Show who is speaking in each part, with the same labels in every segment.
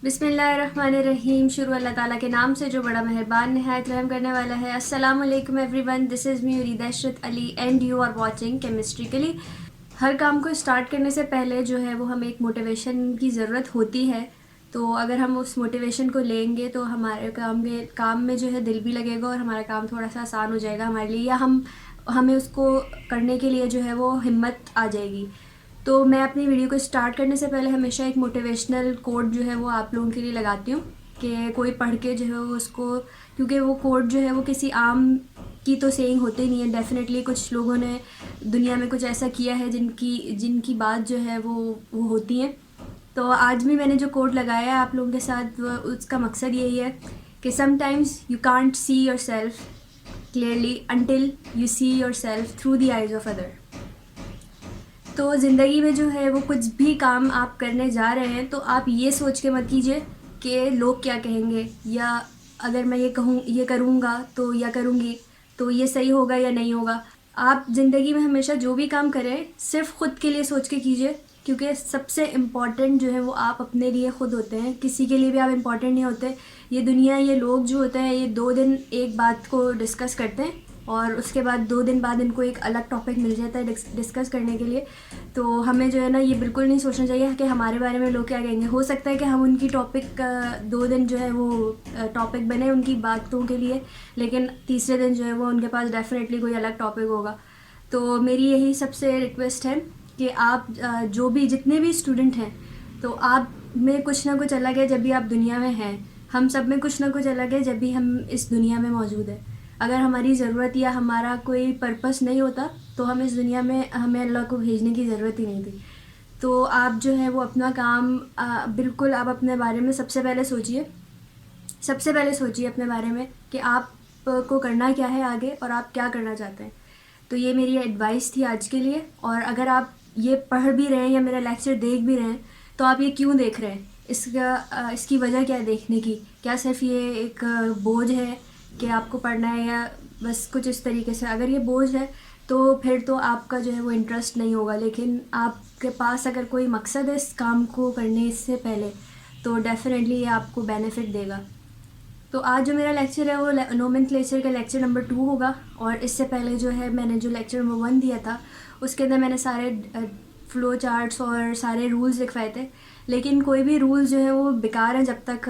Speaker 1: बिस्मिल्लाहिर्रहमानिर्रहीम। शुरू अल्लाह ताला के नाम से जो बड़ा मेहरबान निहायत रहम करने वाला है। अस्सलाम वालेकुम एवरीवन, दिस इज़ मी उरीदा Ishrat Ali and you are watching chemistrically. हर काम को स्टार्ट करने से पहले जो है वो हमें एक मोटिवेशन की ज़रूरत होती है। तो अगर हम उस मोटिवेशन को लेंगे तो हमारे काम में जो है दिल भी लगेगा और हमारा काम थोड़ा सा आसान हो जाएगा हमारे लिए, या हमें उसको करने के लिए जो है वो हिम्मत आ जाएगी। तो मैं अपनी वीडियो को स्टार्ट करने से पहले हमेशा एक मोटिवेशनल कोड जो है वो आप लोगों के लिए लगाती हूँ कि कोई पढ़ के जो है वो उसको, क्योंकि वो कोड जो है वो किसी आम की तो सेइंग होते ही नहीं है। डेफिनेटली कुछ लोगों ने दुनिया में कुछ ऐसा किया है जिनकी जिनकी बात जो है वो होती है। तो आज भी मैंने जो कोड लगाया है आप लोगों के साथ, उसका मकसद यही है कि sometimes you can't see your self clearly until you see your self through the eyes of other. तो ज़िंदगी में जो है वो कुछ भी काम आप करने जा रहे हैं तो आप ये सोच के मत कीजिए कि लोग क्या कहेंगे, या अगर मैं ये करूँगा तो या करूँगी तो ये सही होगा या नहीं होगा। आप ज़िंदगी में हमेशा जो भी काम करें सिर्फ ख़ुद के लिए सोच के कीजिए, क्योंकि सबसे इम्पॉर्टेंट जो है वो आप अपने लिए ख़ुद होते हैं। किसी के लिए भी आप इम्पॉर्टेंट नहीं होते। ये दुनिया, ये लोग जो होते हैं, ये 2 दिन एक बात को डिस्कस करते हैं और उसके बाद 2 दिन बाद इनको एक अलग टॉपिक मिल जाता है डिस्कस करने के लिए। तो हमें जो है ना ये बिल्कुल नहीं सोचना चाहिए कि हमारे बारे में लोग क्या कहेंगे। हो सकता है कि हम उनकी टॉपिक 2 दिन जो है वो टॉपिक बने उनकी बातों के लिए, लेकिन तीसरे दिन जो है वो उनके पास डेफिनेटली कोई अलग टॉपिक होगा। तो मेरी यही सबसे रिक्वेस्ट है कि आप जो भी जितने भी स्टूडेंट हैं, तो आप में कुछ ना कुछ अलग है जब भी आप दुनिया में हैं। हम सब में कुछ ना कुछ अलग है जब भी हम इस दुनिया में मौजूद है। अगर हमारी ज़रूरत या हमारा कोई पर्पस नहीं होता तो हम इस दुनिया में, हमें अल्लाह को भेजने की ज़रूरत ही नहीं थी। तो आप जो है वो अपना काम बिल्कुल आप अपने बारे में सबसे पहले सोचिए अपने बारे में कि आप को करना क्या है आगे और आप क्या करना चाहते हैं। तो ये मेरी एडवाइस थी आज के लिए। और अगर आप ये पढ़ भी रहे हैं या मेरा लेक्चर देख भी रहे हैं तो आप ये क्यों देख रहे हैं, इसकी वजह क्या है देखने की? क्या सिर्फ ये एक बोझ है कि आपको पढ़ना है, या बस कुछ इस तरीके से? अगर ये बोझ है तो फिर तो आपका जो है वो इंटरेस्ट नहीं होगा। लेकिन आपके पास अगर कोई मकसद है इस काम को करने से पहले तो डेफिनेटली ये आपको बेनिफिट देगा। तो आज जो मेरा लेक्चर है वो नोमेनक्लेचर का लेक्चर नंबर 2 होगा। और इससे पहले जो है मैंने जो लेक्चर नंबर 1 दिया था उसके अंदर मैंने सारे फ्लो चार्ट्स और सारे रूल्स लिखवाए थे। लेकिन कोई भी रूल्स जो है वो बेकार हैं जब तक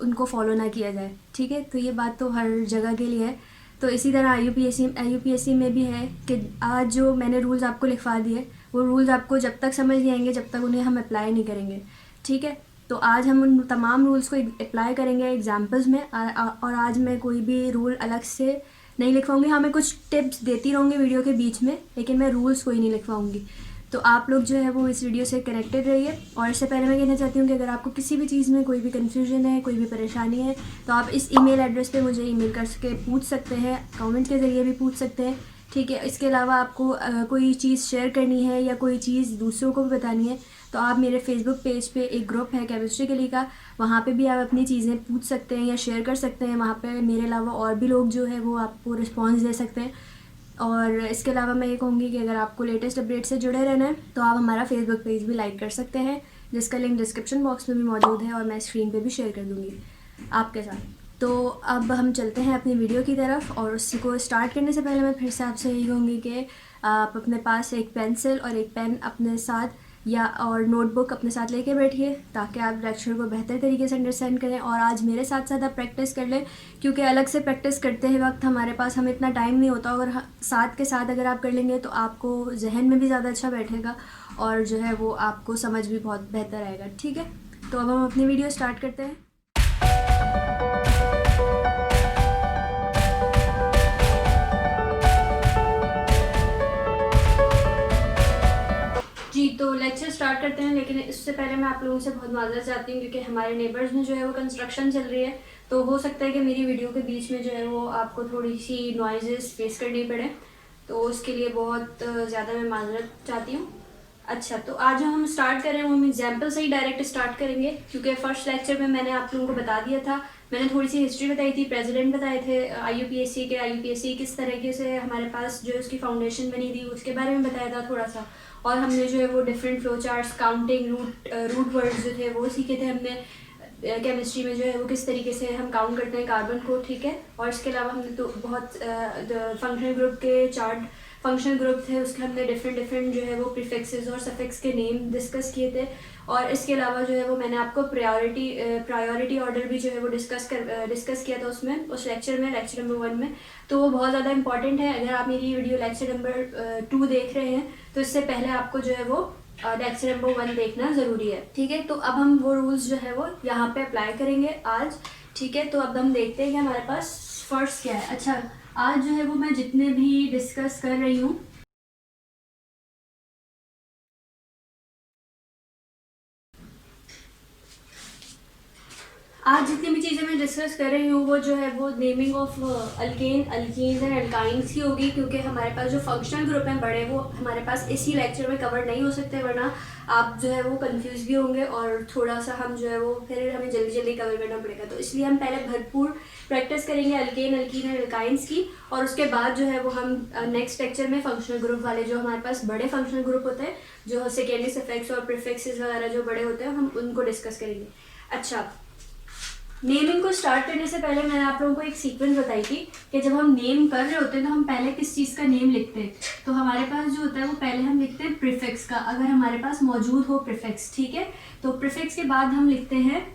Speaker 1: उनको फॉलो ना किया जाए, ठीक है? तो ये बात तो हर जगह के लिए है। तो इसी तरह IUPAC में भी है कि आज जो मैंने रूल्स आपको लिखवा दिए वो रूल्स आपको जब तक समझ नहीं आएंगे जब तक उन्हें हम अप्लाई नहीं करेंगे, ठीक है? तो आज हम उन तमाम रूल्स को अप्लाई करेंगे एग्जाम्पल्स में। और आज मैं कोई भी रूल अलग से नहीं लिखवाऊँगी। हाँ, मैं कुछ टिप्स देती रहूँगी वीडियो के बीच में, लेकिन मैं रूल्स कोई नहीं लिखवाऊँगी। तो आप लोग जो है वो इस वीडियो से कनेक्टेड रहिए। और इससे पहले मैं कहना चाहती हूँ कि अगर आपको किसी भी चीज़ में कोई भी कन्फ्यूजन है, कोई भी परेशानी है, तो आप इस ईमेल एड्रेस पे मुझे ईमेल करके पूछ सकते हैं, कमेंट के ज़रिए भी पूछ सकते हैं, ठीक है? इसके अलावा आपको कोई चीज़ शेयर करनी है या कोई चीज़ दूसरों को भी बतानी है तो आप मेरे फेसबुक पेज पे एक ग्रुप है केमिस्ट्री के लिए का, वहाँ पे भी आप अपनी चीज़ें पूछ सकते हैं या शेयर कर सकते हैं। वहाँ पे मेरे अलावा और भी लोग जो है वो आपको रिस्पॉन्स दे सकते हैं। और इसके अलावा मैं ये कहूँगी कि अगर आपको लेटेस्ट अपडेट से जुड़े रहना है तो आप हमारा फेसबुक पेज भी लाइक कर सकते हैं, जिसका लिंक डिस्क्रिप्शन बॉक्स में भी मौजूद है और मैं स्क्रीन पे भी शेयर कर दूँगी आपके साथ। तो अब हम चलते हैं अपनी वीडियो की तरफ। और उसको स्टार्ट करने से पहले मैं फिर से आपसे यही कहूँगी कि आप अपने पास एक पेंसिल और एक पेन अपने साथ या और नोटबुक अपने साथ लेके बैठिए ताकि आप लेक्चर को बेहतर तरीके से अंडरस्टैंड करें। और आज मेरे साथ साथ आप प्रैक्टिस कर लें, क्योंकि अलग से प्रैक्टिस करते हैं वक्त हमारे पास हमें इतना टाइम नहीं होता। और साथ के साथ अगर आप कर लेंगे तो आपको जहन में भी ज़्यादा अच्छा बैठेगा और जो है वो आपको समझ भी बहुत बेहतर आएगा, ठीक है? तो अब हम अपनी वीडियो स्टार्ट करते हैं। जी, तो लेक्चर स्टार्ट करते हैं। लेकिन इससे पहले मैं आप लोगों से बहुत माज़रत चाहती हूँ क्योंकि हमारे नेबर्स में जो है वो कंस्ट्रक्शन चल रही है। तो हो सकता है कि मेरी वीडियो के बीच में जो है वो आपको थोड़ी सी नॉइज़ेस फेस करनी पड़े, तो उसके लिए बहुत ज़्यादा मैं माज़रत चाहती हूँ। अच्छा, तो आज जो हम स्टार्ट करें वो हम एग्जाम्पल से ही डायरेक्ट स्टार्ट करेंगे, क्योंकि फर्स्ट लेक्चर में मैंने आप लोगों को बता दिया था। मैंने थोड़ी सी हिस्ट्री बताई थी, प्रेसिडेंट बताए थे IUPAC किस तरीके से हमारे पास जो उसकी फाउंडेशन बनी थी उसके बारे में बताया था थोड़ा सा। और हमने जो है वो different flow charts, counting, root words जो थे वो सीखे थे हमने। केमिस्ट्री में जो है वो किस तरीके से हम काउंट करते हैं कार्बन को, ठीक है। और इसके अलावा हमने तो बहुत फंक्शनल ग्रुप के चार्ट फंक्शनल ग्रुप थे, उसके हमने डिफरेंट जो है वो प्रीफिक्सेस और सफिक्स के नेम डिस्कस किए थे। और इसके अलावा जो है वो मैंने आपको प्रायोरिटी ऑर्डर भी जो है वो डिस्कस किया था उसमें, उस लेक्चर में, लेक्चर नंबर 1 में। तो वो बहुत ज़्यादा इंपॉर्टेंट है। अगर आप मेरी वीडियो लेक्चर नंबर 2 देख रहे हैं तो इससे पहले आपको जो है वो लेक्चर नंबर 1 देखना ज़रूरी है, ठीक है। तो अब हम वो रूल्स जो है वो यहाँ पे अप्लाई करेंगे आज, ठीक है। तो अब हम देखते हैं कि हमारे पास फर्स्ट क्या है। अच्छा, आज जो है वो मैं जितने भी डिस्कस कर रही हूँ, आज जितनी भी चीज़ें मैं डिस्कस कर रही हूँ वो जो है वो naming of alkenes and alkynes की होगी, क्योंकि हमारे पास जो फंक्शनल ग्रुप हैं बड़े, वो हमारे पास इसी लेक्चर में कवर नहीं हो सकते, वरना आप जो है वो कंफ्यूज भी होंगे और थोड़ा सा हम जो है वो फिर हमें जल्दी जल्दी कवर करना पड़ेगा। तो इसलिए हम पहले भरपूर प्रैक्टिस करेंगे अल्कीन एंड अल्काइंस की, और उसके बाद जो है वो हम नेक्स्ट लेक्चर में फंक्शनल ग्रुप वाले जो हमारे पास बड़े फंक्शनल ग्रुप होते हैं, जो सेकेंडरी सफिक्स और प्रीफिक्सेस वगैरह जो बड़े होते हैं, हम उनको डिस्कस करेंगे। अच्छा, नेमिंग को स्टार्ट करने से पहले मैंने आप लोगों को एक सीक्वेंस बताई थी कि जब हम नेम कर रहे होते हैं तो हम पहले किस चीज़ का नेम लिखते हैं। तो हमारे पास जो होता है वो पहले हम लिखते हैं प्रीफिक्स का, अगर हमारे पास मौजूद हो प्रीफिक्स, ठीक है। तो प्रीफिक्स के बाद हम लिखते हैं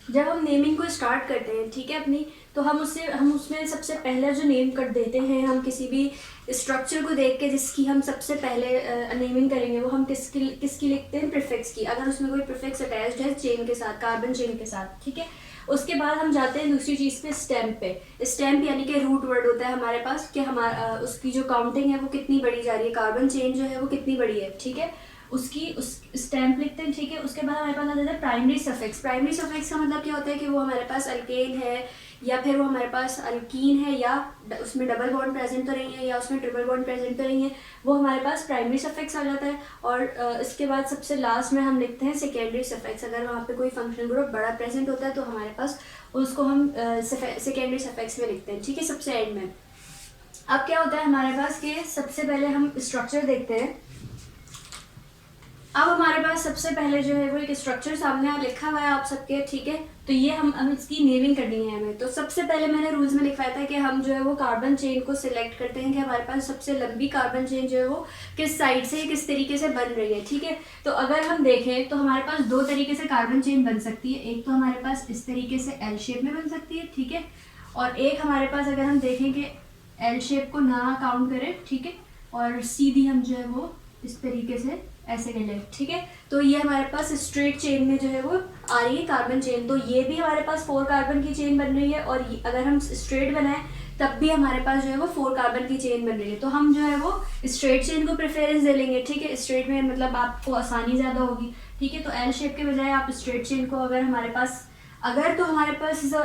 Speaker 1: जब हम नेमिंग को स्टार्ट करते हैं, ठीक है अपनी, तो हम उसमें सबसे पहले जो नेम कर देते हैं, हम किसी भी स्ट्रक्चर को देख के जिसकी हम सबसे पहले नेमिंग करेंगे वो हम किसकी लिखते हैं, प्रीफिक्स की, अगर उसमें कोई प्रीफिक्स अटैच्ड है चेन के साथ, कार्बन चेन के साथ, ठीक है। उसके बाद हम जाते हैं दूसरी चीज़ पे, स्टैम्प पे। स्टैम्प यानी कि रूट वर्ड होता है हमारे पास कि हमारा उसकी जो काउंटिंग है वो कितनी बड़ी जा रही है, कार्बन चेन जो है वो कितनी बड़ी है, ठीक है। उस स्टैम्प लिखते हैं, ठीक है। उसके बाद हमारे पास आ जाता है प्राइमरी सफिक्स। प्राइमरी सफिक्स का मतलब क्या होता है कि वो हमारे पास अल्केन है या फिर वो हमारे पास अल्कीन है, या उसमें डबल बॉन्ड प्रेजेंट तो नहीं है या उसमें ट्रिपल बॉन्ड प्रेजेंट तो नहीं है, वो हमारे पास प्राइमरी सफिक्स आ जाता है। और इसके बाद सबसे लास्ट में हम लिखते हैं सेकेंडरी सफिक्स। अगर वहाँ पे कोई फंक्शनल ग्रुप बड़ा प्रेजेंट होता है तो हमारे पास उसको हम सेकेंडरी सफिक्स में लिखते हैं, ठीक है, सबसे एंड में। अब क्या होता है हमारे पास कि सबसे पहले हम स्ट्रक्चर देखते हैं। अब हमारे पास सबसे पहले जो है वो एक स्ट्रक्चर सामने लिखा हुआ है आप सबके, ठीक है। तो ये हम इसकी नेमिंग करनी है हमें। तो सबसे पहले मैंने रूल्स में लिखवाया था कि हम जो है वो कार्बन चेन को सिलेक्ट करते हैं कि हमारे पास सबसे लंबी कार्बन चेन जो है वो किस साइड से किस तरीके से बन रही है, ठीक है। तो अगर हम देखें तो हमारे पास दो तरीके से कार्बन चेन बन सकती है। एक तो हमारे पास इस तरीके से एल शेप में बन सकती है, ठीक है। और एक हमारे पास अगर हम देखें कि एल शेप को ना काउंट करें, ठीक है, और सीधी हम जो है वो इस तरीके से ऐसे कर ले, ठीक है। तो ये हमारे पास स्ट्रेट चेन में जो है वो आ रही है कार्बन चेन। तो ये भी हमारे पास 4 कार्बन की चेन बन रही है, और अगर हम स्ट्रेट बनाएं तब भी हमारे पास जो है वो 4 कार्बन की चेन बन रही है। तो हम जो है वो स्ट्रेट चेन को प्रेफरेंस दे लेंगे, ठीक है। स्ट्रेट में मतलब आपको आसानी ज़्यादा होगी, ठीक है। तो एल शेप के बजाय आप स्ट्रेट चेन को, अगर हमारे पास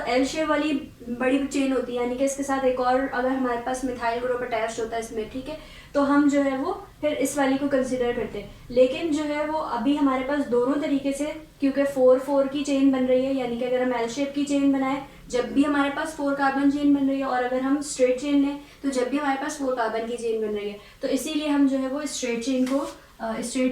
Speaker 1: एल शेप वाली बड़ी चेन होती है, यानी कि इसके साथ एक और अगर हमारे पास मिथाइल ग्रुप अटैच होता है इसमें, ठीक है, तो हम जो है वो फिर इस वाली को कंसिडर करते हैं। लेकिन जो है वो अभी हमारे पास दोनों तरीके से, क्योंकि 4-4 की चेन बन रही है, यानी कि अगर हम एल शेप की चेन बनाए जब भी हमारे पास 4 कार्बन चेन बन रही है, और अगर हम स्ट्रेट चेन लें तो जब भी हमारे पास 4 कार्बन की चेन बन रही है। तो इसीलिए हम जो है वो स्ट्रेट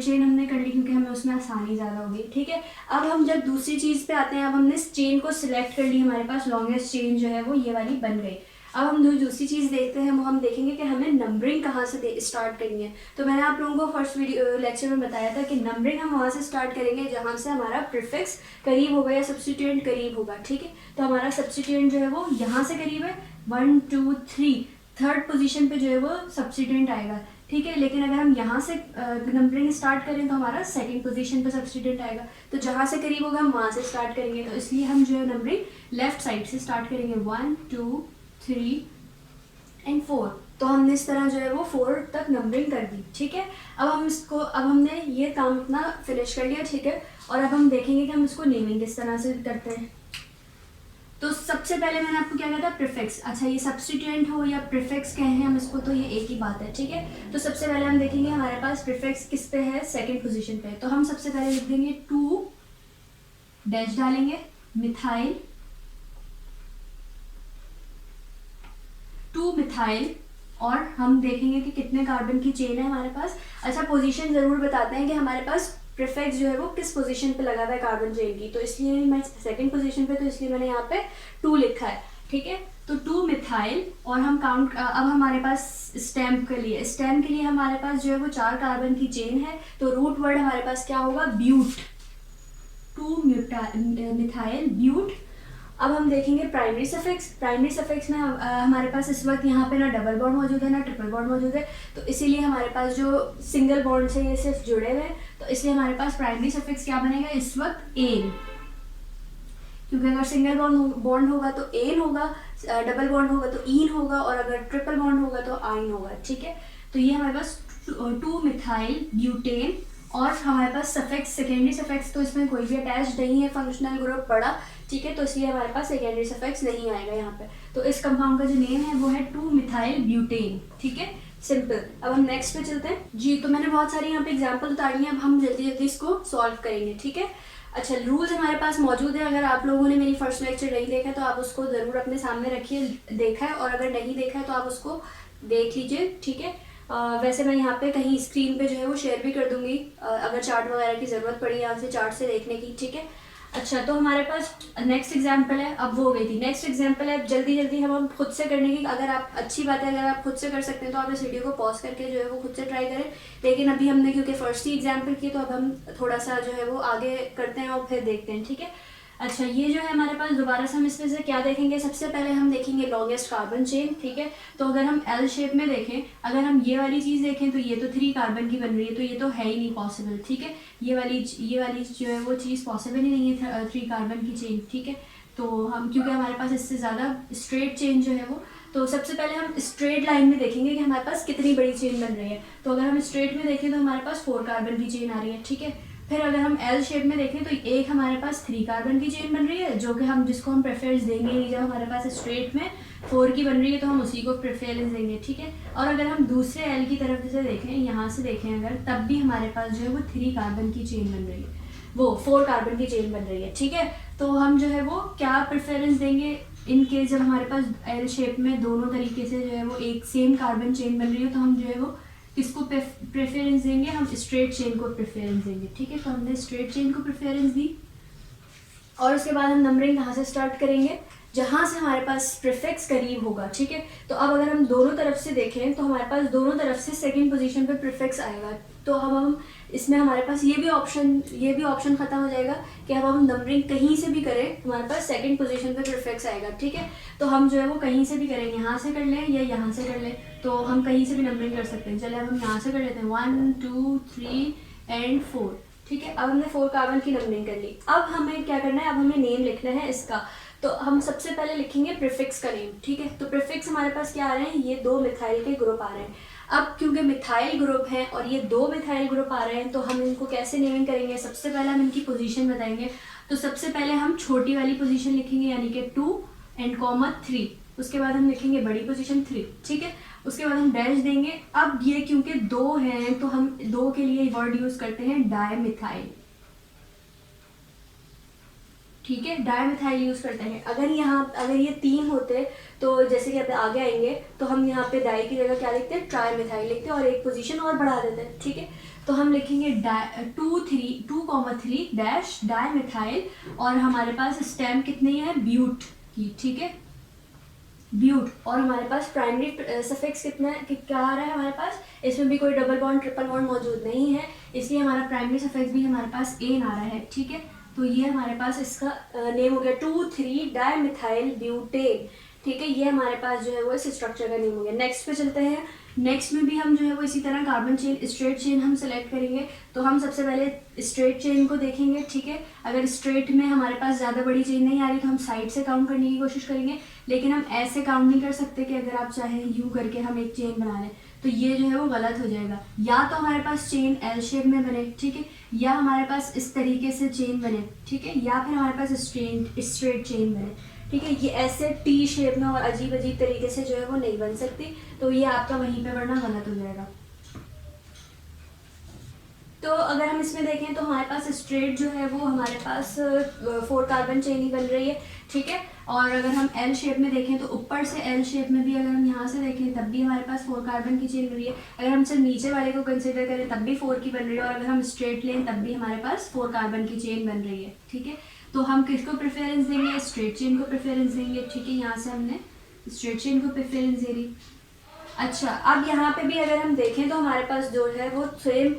Speaker 1: चेन हमने कर ली, क्योंकि हमें उसमें आसानी ज़्यादा होगी, ठीक है। अब हम जब दूसरी चीज़ पे आते हैं, अब हमने चेन को सिलेक्ट कर ली, हमारे पास लॉन्गेस्ट चेन जो है वो ये वाली बन गई। अब हम दूसरी चीज़ देखते हैं, वो हम देखेंगे कि हमें नंबरिंग कहाँ से स्टार्ट करनी है। तो मैंने आप लोगों को फर्स्ट लेक्चर में बताया था कि नंबरिंग हम वहाँ से स्टार्ट करेंगे जहाँ से हमारा प्रीफिक्स करीब होगा या सब्स्टिट्यूएंट करीब होगा, ठीक है। तो हमारा सब्स्टिट्यूएंट जो है वो यहाँ से करीब है 1 2 3, थर्ड पोजीशन पे जो है वो सब्स्टिट्यूएंट आएगा, ठीक है। लेकिन अगर हम यहाँ से नंबरिंग स्टार्ट करें तो हमारा सेकंड पोजीशन पे सब्स्टिट्यूएंट आएगा। तो जहाँ से करीब होगा हम वहाँ से स्टार्ट करेंगे। तो इसलिए हम जो है नंबरिंग लेफ्ट साइड से स्टार्ट करेंगे, 1 2 3 एंड 4। तो हमने इस तरह जो है वो 4 तक नंबरिंग कर दी, ठीक है। अब हमने ये काम अपना फिनिश कर लिया, ठीक है। और अब हम देखेंगे कि हम इसको नेमिंग किस तरह से करते हैं। तो सबसे पहले मैंने आपको क्या कहा था, प्रीफिक्स। अच्छा, ये सब्स्टिट्यूएंट हो या प्रीफिक्स कहें हम इसको, तो ये एक ही बात है, ठीक है। तो सबसे पहले हम देखेंगे हमारे पास प्रीफिक्स किस पे है, सेकंड पोजीशन पे। तो हम सबसे पहले लिख देंगे 2 डैश डालेंगे मिथाइल, 2 मिथाइल, और हम देखेंगे कि कितने कार्बन की चेन है हमारे पास। अच्छा, पोजीशन ज़रूर बताते हैं कि हमारे पास प्रीफिक्स जो है वो किस पोजीशन पे लगा हुआ है कार्बन चेन की। तो इसलिए मैं सेकंड पोजीशन पे, तो इसलिए मैंने यहाँ पे 2 लिखा है, ठीक है। तो 2 मिथाइल, और हम काउंट, अब हमारे पास स्टैम्प के लिए हमारे पास जो है वो 4 कार्बन की चेन है, तो रूट वर्ड हमारे पास क्या होगा, ब्यूट, 2 मिथाइल ब्यूट। अब हम देखेंगे प्राइमरी सफिक्स में हमारे पास इस वक्त यहाँ पे ना डबल बॉन्ड मौजूद है ना ट्रिपल बॉन्ड मौजूद है, तो इसीलिए हमारे पास जो सिंगल बॉन्ड से ये सिर्फ जुड़े हुए हैं, तो इसलिए हमारे पास प्राइमरी सफिक्स क्या बनेगा इस वक्त, एन, क्योंकि अगर सिंगल बॉन्ड होगा तो एन होगा, डबल बॉन्ड होगा तो ईन होगा, और अगर ट्रिपल बॉन्ड होगा तो आइन होगा, ठीक है। तो ये हमारे पास 2 मिथाइल ब्यूटेन, और हमारे पास सफिक्स, सेकेंडरी सफिक्स तो इसमें कोई भी अटैच नहीं है, फंक्शनल ग्रुप पड़ा, ठीक है, तो इसलिए हमारे पास सेकेंडरी सफिक्स नहीं आएगा यहाँ पे। तो इस कंपाउंड का जो नेम है वो है 2 मिथाइल ब्यूटेन, ठीक है, सिंपल। अब हम नेक्स्ट पे चलते हैं जी। तो मैंने बहुत सारी यहाँ पे एग्जाम्पल उतारी हैं, अब हम जल्दी जल्दी इसको सॉल्व करेंगे, ठीक है। अच्छा, रूल्स हमारे पास मौजूद है, अगर आप लोगों ने मेरी फर्स्ट लेक्चर नहीं देखा तो आप उसको ज़रूर अपने सामने रखिए, देखा है, और अगर नहीं देखा है तो आप उसको देख लीजिए, ठीक है। वैसे मैं यहाँ पे कहीं स्क्रीन पे जो है वो शेयर भी कर दूंगी, अगर चार्ट वगैरह की ज़रूरत पड़ी यहाँ से चार्ट से देखने की, ठीक है। अच्छा, तो हमारे पास नेक्स्ट एग्जाम्पल है, अब वो हो गई थी, नेक्स्ट एग्जाम्पल है जल्दी जल्दी हम खुद से करने की। अगर आप, अच्छी बात है अगर आप खुद से कर सकते हैं तो आप इस वीडियो को पॉज करके जो है वो खुद से ट्राई करें, लेकिन अभी हमने क्योंकि फर्स्ट ही एग्जाम्पल की, तो अब हम थोड़ा सा जो है वो आगे करते हैं और फिर देखते हैं, ठीक है। अच्छा, ये जो है हमारे पास, दोबारा से हम इसमें से क्या देखेंगे, सबसे पहले हम देखेंगे लॉन्गेस्ट कार्बन चेन, ठीक है। तो अगर हम एल शेप में देखें, अगर हम ये वाली चीज़ देखें तो ये तो 3 कार्बन की बन रही है, तो ये तो है ही नहीं पॉसिबल, ठीक है। ये वाली जो है वो चीज़ पॉसिबल ही नहीं है 3 कार्बन की चेन, ठीक है। तो हम, क्योंकि हमारे पास इससे ज़्यादा स्ट्रेट चेन जो है वो, तो सबसे पहले हम स्ट्रेट लाइन में देखेंगे कि हमारे पास कितनी बड़ी चेन बन रही है। तो अगर हम स्ट्रेट में देखें तो हमारे पास 4 कार्बन की चेन आ रही है, ठीक है। फिर अगर हम एल शेप में देखें तो एक हमारे पास 3 कार्बन की चेन बन रही है, जो कि हम, जिसको हम प्रेफरेंस देंगे नहीं, जब हमारे पास स्ट्रेट में 4 की बन रही है तो हम उसी को प्रेफरेंस देंगे, ठीक है। और अगर हम दूसरे एल की तरफ से देखें, यहाँ से देखें अगर, तब भी हमारे पास जो है वो 3 कार्बन की चेन बन रही है, वो 4 कार्बन की चेन बन रही है, ठीक है। तो हम जो है वो क्या प्रेफरेंस देंगे इन केस जब हमारे पास एल शेप में दोनों तरीके से जो है वो एक सेम कार्बन चेन बन रही है, तो हम जो है वो किसको प्रेफरेंस देंगे, हम स्ट्रेट चेन को प्रेफरेंस देंगे, ठीक है। तो हमने स्ट्रेट चेन को प्रेफरेंस दी, और उसके बाद हम नंबरिंग कहाँ से स्टार्ट करेंगे, जहाँ से हमारे पास प्रीफिक्स करीब होगा, ठीक है। तो अब अगर हम दोनों तरफ से देखें तो हमारे पास दोनों तरफ से सेकंड पोजीशन पे प्रीफिक्स आएगा, तो अब हम इसमें हमारे पास ये भी ऑप्शन खत्म हो जाएगा कि अब हम नंबरिंग कहीं से भी करें, हमारे पास सेकंड पोजीशन पे प्रीफिक्स आएगा, ठीक है। तो हम जो है वो कहीं से भी करें, यहाँ से कर लें या यहाँ से कर लें, तो हम कहीं से भी नंबरिंग कर सकते हैं। चलिए अब हम यहाँ से कर लेते हैं, 1 2 3 एंड 4, ठीक है। अब हमने 4 कार्बन की नंबरिंग कर ली। अब हमें क्या करना है, अब हमें नेम लिखना है इसका। तो हम सबसे पहले लिखेंगे प्रीफिक्स का नेम, ठीक है। तो प्रीफिक्स हमारे पास क्या आ रहे हैं, ये 2 मिथाइल के ग्रुप आ रहे हैं। अब क्योंकि मिथाइल ग्रुप हैं और ये 2 मिथाइल ग्रुप आ रहे हैं, तो हम इनको कैसे नेमिंग करेंगे, सबसे पहले हम इनकी पोजीशन बताएंगे। तो सबसे पहले हम छोटी वाली पोजीशन लिखेंगे, यानी कि 2 एंड कॉमा 3, उसके बाद हम लिखेंगे बड़ी पोजीशन 3, ठीक है। उसके बाद हम डैश देंगे। अब ये क्योंकि 2 हैं तो हम 2 के लिए वर्ड यूज करते हैं डायमिथाइल, ठीक है, डायमिथाइल यूज करते हैं। अगर ये 3 होते तो जैसे कि अब आगे आएंगे तो हम यहाँ पे डाई की जगह क्या लिखते हैं, ट्राइमिथाइल लिखते हैं और एक पोजीशन और बढ़ा देते हैं, ठीक है। तो हम लिखेंगे 2,3 डैश डायमिथाइल, और हमारे पास स्टेम कितनी है, ब्यूट की, ठीक है, ब्यूट। और हमारे पास प्राइमरी सफिक्स क्या आ रहा है हमारे पास, इसमें भी कोई डबल बॉन्ड ट्रिपल बॉन्ड मौजूद नहीं है, इसलिए हमारा प्राइमरी सफिक्स भी हमारे पास एन आ रहा है, ठीक है। तो ये हमारे पास इसका नेम हो गया 2,3 डायमिथाइल ब्यूटेन, ठीक है। ये हमारे पास जो है वो इस स्ट्रक्चर का नेम हो गया। नेक्स्ट पे चलते हैं। नेक्स्ट में भी हम जो है वो इसी तरह कार्बन चेन, स्ट्रेट चेन हम सेलेक्ट करेंगे। तो हम सबसे पहले स्ट्रेट चेन को देखेंगे, ठीक है। अगर स्ट्रेट में हमारे पास ज़्यादा बड़ी चेन नहीं आ रही तो हम साइड से काउंट करने की कोशिश करेंगे, लेकिन हम ऐसे काउंट नहीं कर सकते कि अगर आप चाहें यू करके हम एक चेन बना लें, तो ये जो है वो गलत हो जाएगा। या तो हमारे पास चेन एल शेप में बने, ठीक है, या हमारे पास इस तरीके से चेन बने, ठीक है, या फिर हमारे पास स्ट्रेट चेन बने, ठीक है। ये ऐसे टी शेप में और अजीब अजीब तरीके से जो है वो नहीं बन सकती, तो ये आपका वहीं पे बढ़ना गलत हो जाएगा। तो अगर हम इसमें देखें तो हमारे पास स्ट्रेट जो है वो हमारे पास 4 कार्बन चेन ही बन रही है, ठीक है। और अगर हम एल शेप में देखें तो ऊपर से एल शेप में भी अगर हम यहाँ से देखें तब भी हमारे पास 4 कार्बन की चेन बन रही है। अगर हम सिर्फ नीचे वाले को कंसिडर करें तब भी 4 की बन रही है, और अगर हम स्ट्रेट लें तब भी हमारे पास 4 कार्बन की चेन बन रही है, ठीक है। तो हम किसको प्रेफरेंस देंगे? स्ट्रेट चेन को प्रेफरेंस देंगे, ठीक है। यहाँ से हमने स्ट्रेट चेन को प्रेफरेंस दे दी। अच्छा, अब यहाँ पे भी अगर हम देखें तो हमारे पास जो है वो सेम,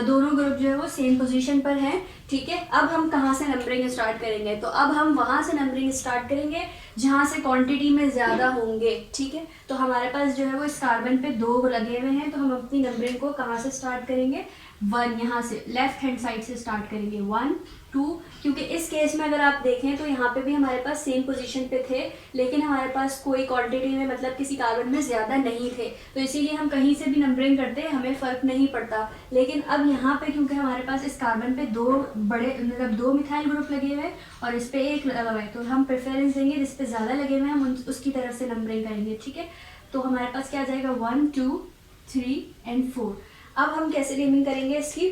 Speaker 1: दोनों ग्रुप जो है वो सेम पोजीशन पर हैं, ठीक है। अब हम कहाँ से नंबरिंग स्टार्ट करेंगे? तो अब हम वहाँ से नंबरिंग स्टार्ट करेंगे जहाँ से क्वांटिटी में ज़्यादा होंगे, ठीक है। तो हमारे पास जो है वो इस कार्बन पे 2 लगे हुए हैं, तो हम अपनी नंबरिंग को कहाँ से स्टार्ट करेंगे? 1, यहाँ से लेफ्ट हैंड साइड से स्टार्ट करेंगे, 1 2, क्योंकि इस केस में अगर आप देखें तो यहाँ पे भी हमारे पास सेम पोजीशन पे थे, लेकिन हमारे पास कोई क्वांटिटी में मतलब किसी कार्बन में ज़्यादा नहीं थे, तो इसीलिए हम कहीं से भी नंबरिंग करते हमें फ़र्क नहीं पड़ता। लेकिन अब यहाँ पे क्योंकि हमारे पास इस कार्बन पे 2 बड़े मतलब 2 मिथाइल ग्रुप लगे हुए हैं और इस पे 1 लगा हुआ है, तो हम प्रेफरेंस देंगे जिस पे ज़्यादा लगे हुए हैं हम उसकी तरफ से नंबरिंग करेंगे, ठीक है। तो हमारे पास क्या आ जाएगा? 1 2 3 एंड 4। अब हम कैसे नेमिंग करेंगे इसकी?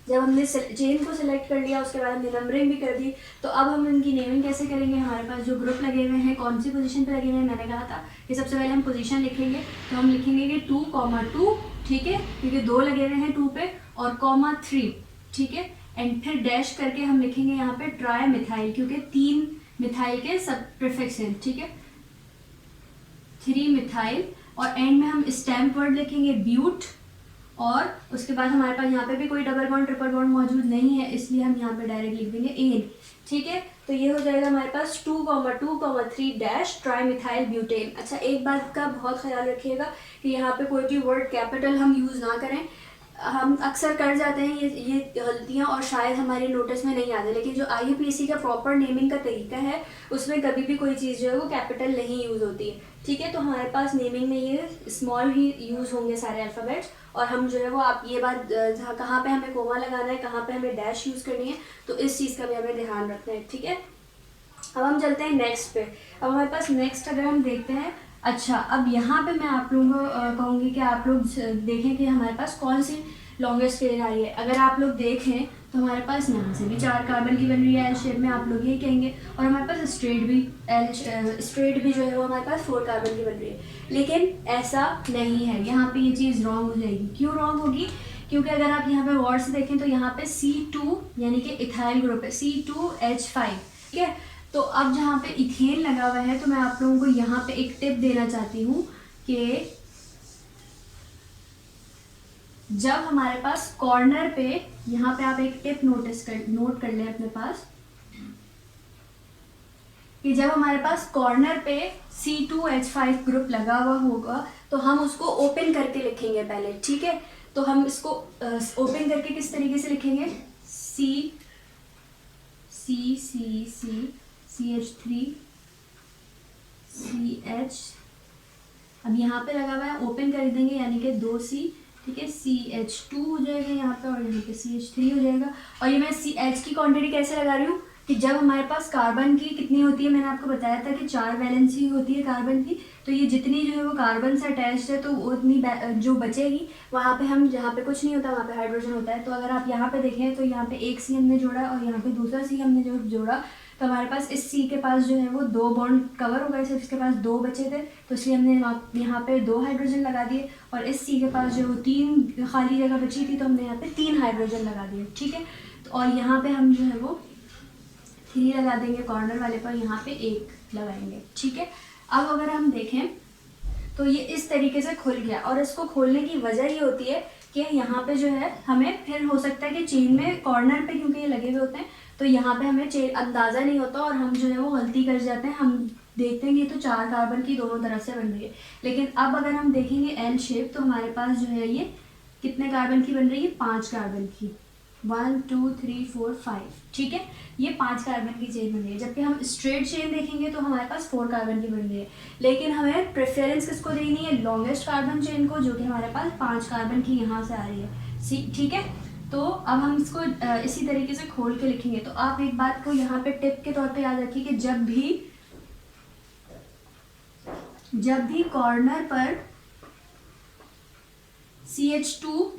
Speaker 1: जब हमने चेन को सिलेक्ट कर लिया उसके बाद हमने नंबरिंग भी कर दी, तो अब हम इनकी नेमिंग कैसे करेंगे? हमारे पास जो ग्रुप लगे हुए हैं कौन सी पोजीशन पे लगे हुए हैं, मैंने कहा था कि सबसे पहले हम पोजीशन लिखेंगे, तो हम लिखेंगे कि 2,2, ठीक है, क्योंकि 2 लगे हुए हैं 2 पे, और ,3, ठीक है। एंड फिर डैश करके हम लिखेंगे यहाँ पे ट्राई मिथाइल, क्योंकि 3 मिथाइल के सब प्रीफिक्स हैं, ठीक है, 3 मिथाइल। और एंड में हम स्टैम्प वर्ड लिखेंगे ब्यूट, और उसके बाद हमारे पास यहाँ पे भी कोई डबल बॉन्ड ट्रिपल बॉन्ड मौजूद नहीं है, इसलिए हम यहाँ पे डायरेक्ट लिख देंगे एन, ठीक है। तो ये हो जाएगा हमारे पास 2,2,3 डैश ट्राई मिथाइल ब्यूटेन। अच्छा, एक बात का बहुत ख्याल रखिएगा कि यहाँ पे कोई भी वर्ड कैपिटल हम यूज़ ना करें। हम अक्सर कर जाते हैं ये गलतियाँ, और शायद हमारे नोटिस में नहीं आते, लेकिन जो IUPAC का प्रॉपर नेमिंग का तरीका है उसमें कभी भी कोई चीज़ जो है वो कैपिटल नहीं यूज़ होती है, ठीक है। तो हमारे पास नेमिंग में ये स्मॉल ही यूज़ होंगे सारे अल्फ़ाबेट्स, और हम जो है वो आप ये बात कहाँ पे हमें कोमा लगाना है, कहाँ पे हमें डैश यूज़ करनी है, तो इस चीज़ का भी हमें ध्यान रखना है, ठीक है। अब हम चलते हैं नेक्स्ट पे। अब हमारे पास नेक्स्ट अगर हम देखते हैं, अच्छा अब यहाँ पे मैं आप लोगों को कहूँगी कि आप लोग देखें कि हमारे पास कौन सी लॉन्गेस्ट चेन आ रही है। अगर आप लोग देखें तो हमारे पास यहाँ से भी 4 कार्बन की बन रही है एल शेप में, आप लोग ये कहेंगे, और हमारे पास स्ट्रेट भी जो है वो हमारे पास 4 कार्बन की बन रही है, लेकिन ऐसा नहीं है। यहाँ पे ये चीज़ रॉन्ग हो जाएगी। क्यों रॉन्ग होगी? क्योंकि अगर आप यहाँ पे गौर से देखें तो यहाँ पे C2 यानी कि इथाइल ग्रुप है, C2H5, ठीक है। तो अब जहाँ पे इथेन लगा हुआ है तो मैं आप लोगों को यहाँ पे एक टिप देना चाहती हूँ कि जब हमारे पास कॉर्नर पे, यहाँ पे आप एक टिप नोट कर लें अपने पास, कि जब हमारे पास कॉर्नर पे C2H5 ग्रुप लगा हुआ होगा तो हम उसको ओपन करके लिखेंगे पहले, ठीक है। तो हम इसको ओपन करके किस तरीके से लिखेंगे? CH3 CH, अब यहाँ पे लगा हुआ है, ओपन कर देंगे यानी कि 2C, ठीक है, CH2 हो जाएगा यहाँ पे, और यहाँ पे CH3 हो जाएगा। और ये मैं CH की क्वांटिटी कैसे लगा रही हूँ कि जब हमारे पास कार्बन की कितनी होती है, मैंने आपको बताया था कि 4 वैलेंसी होती है कार्बन की, तो ये जितनी जो है वो कार्बन से अटैच्ड है तो उतनी जो बचेगी वहाँ पे हम, जहाँ पे कुछ नहीं होता वहाँ पे हाइड्रोजन होता है। तो अगर आप यहाँ पे देखें तो यहाँ पे एक C हमने जोड़ा और यहाँ पे दूसरा C हमने जो जोड़ा, तो हमारे पास इस C के पास जो है वो 2 बॉन्ड कवर हो गए, सिर्फ इसके पास 2 बचे थे, तो इसलिए हमने यहाँ पे 2 हाइड्रोजन लगा दिए, और इस C के पास जो वो 3 खाली जगह बची थी तो हमने यहाँ पे 3 हाइड्रोजन लगा दिए, ठीक है। तो और यहाँ पे हम जो है वो 3 लगा देंगे कॉर्नर वाले पर, यहाँ पे 1 लगाएंगे, ठीक है। अब अगर हम देखें तो ये इस तरीके से खुल गया, और इसको खोलने की वजह ये होती है कि यहाँ पे जो है हमें फिर हो सकता है कि चेन में कॉर्नर पे क्योंकि ये लगे हुए होते हैं तो यहाँ पे हमें चेन अंदाज़ा नहीं होता और हम जो है वो गलती कर जाते हैं। हम देखते हैं कि तो 4 कार्बन की दोनों तरफ से बन रही है, लेकिन अब अगर हम देखेंगे एल शेप तो हमारे पास जो है ये कितने कार्बन की बन रही है? 5 कार्बन की, 1 2 3 4 5, ठीक है, ये 5 कार्बन की चेन बन रही है। जबकि हम स्ट्रेट चेन देखेंगे तो हमारे पास 4 कार्बन की बन रही है, लेकिन हमें प्रेफरेंस किसको देनी है? लॉन्गेस्ट कार्बन चेन को, जो कि हमारे पास 5 कार्बन की यहाँ से आ रही है, ठीक है। तो अब हम इसको इसी तरीके से खोल के लिखेंगे। तो आप एक बात को यहाँ पे टिप के तौर पे याद रखिए कि जब भी कॉर्नर पर CH2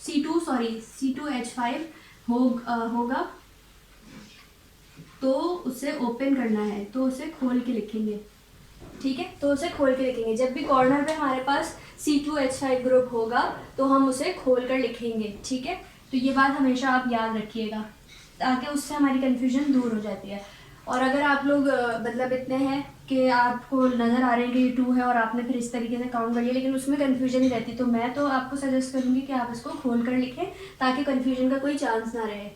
Speaker 1: C2H5 होगा, तो उसे ओपन करना है, तो उसे खोल के लिखेंगे, ठीक है। तो उसे खोल के लिखेंगे, जब भी कॉर्नर पे हमारे पास C2H5 ग्रुप होगा तो हम उसे खोल कर लिखेंगे, ठीक है। तो ये बात हमेशा आप याद रखिएगा, ताकि उससे हमारी कन्फ्यूजन दूर हो जाती है। और अगर आप लोग मतलब इतने हैं कि आपको नज़र आ रहे हैं कि ये 2 है और आपने फिर इस तरीके से काउंट कर लिया, लेकिन उसमें कन्फ्यूजन ही रहती, तो मैं तो आपको सजेस्ट करूँगी कि आप इसको खोल कर लिखें, ताकि कन्फ्यूजन का कोई चांस ना रहे,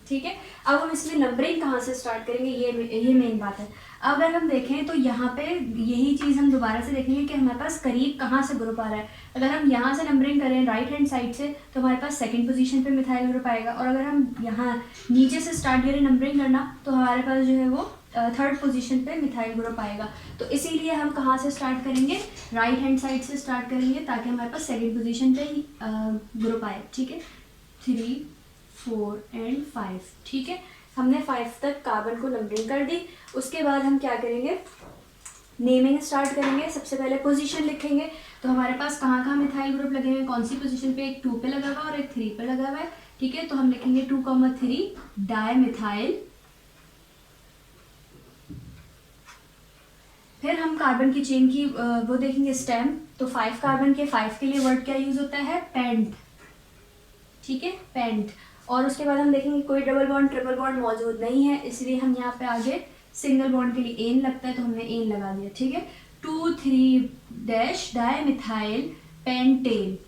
Speaker 1: ठीक है। अब हम इसमें नंबरिंग कहाँ से स्टार्ट करेंगे, ये मेन बात है। अगर हम देखें तो यहाँ पे यही चीज़ हम दोबारा से देखेंगे कि हमारे पास करीब कहाँ से ग्रुप आ रहा है। अगर हम यहाँ से नंबरिंग करें राइट हैंड साइड से, तो हमारे पास सेकंड पोजीशन पे मिथाइल ग्रुप आएगा, और अगर हम यहाँ नीचे से स्टार्ट करें नंबरिंग करना, तो हमारे पास जो है वो थर्ड पोजीशन पे मिथाइल ग्रुप आएगा। तो इसीलिए हम कहाँ से स्टार्ट करेंगे, राइट हैंड साइड से स्टार्ट करेंगे, ताकि हमारे पास सेकेंड पोजीशन पे ही ग्रुप आए, ठीक है। 3, 4 एंड 5, ठीक है। हमने 5 तक कार्बन को नंबरिंग कर दी। उसके बाद हम क्या करेंगे, नेमिंग स्टार्ट करेंगे। सबसे पहले पोजीशन लिखेंगे, तो हमारे पास कहाँ कहाँ मिथाइल ग्रुप लगे हैं, कौन सी पोजीशन पे, एक 2 पे लगा हुआ और एक 3 पे लगा हुआ है, ठीक है। तो हम लिखेंगे 2,3 डायमिथाइल। फिर हम कार्बन की चेन की वो देखेंगे स्टेम, तो 5 कार्बन के 5 के लिए वर्ड क्या यूज होता है, पेंट, ठीक है, पेंट। और उसके बाद हम देखेंगे कोई डबल बॉन्ड ट्रिपल बॉन्ड मौजूद नहीं है, इसलिए हम यहाँ पे आगे सिंगल बॉन्ड के लिए एन लगता है, तो हमने एन लगा दिया, ठीक है। 2,3 डैश डायमिथाइल पेंटेन,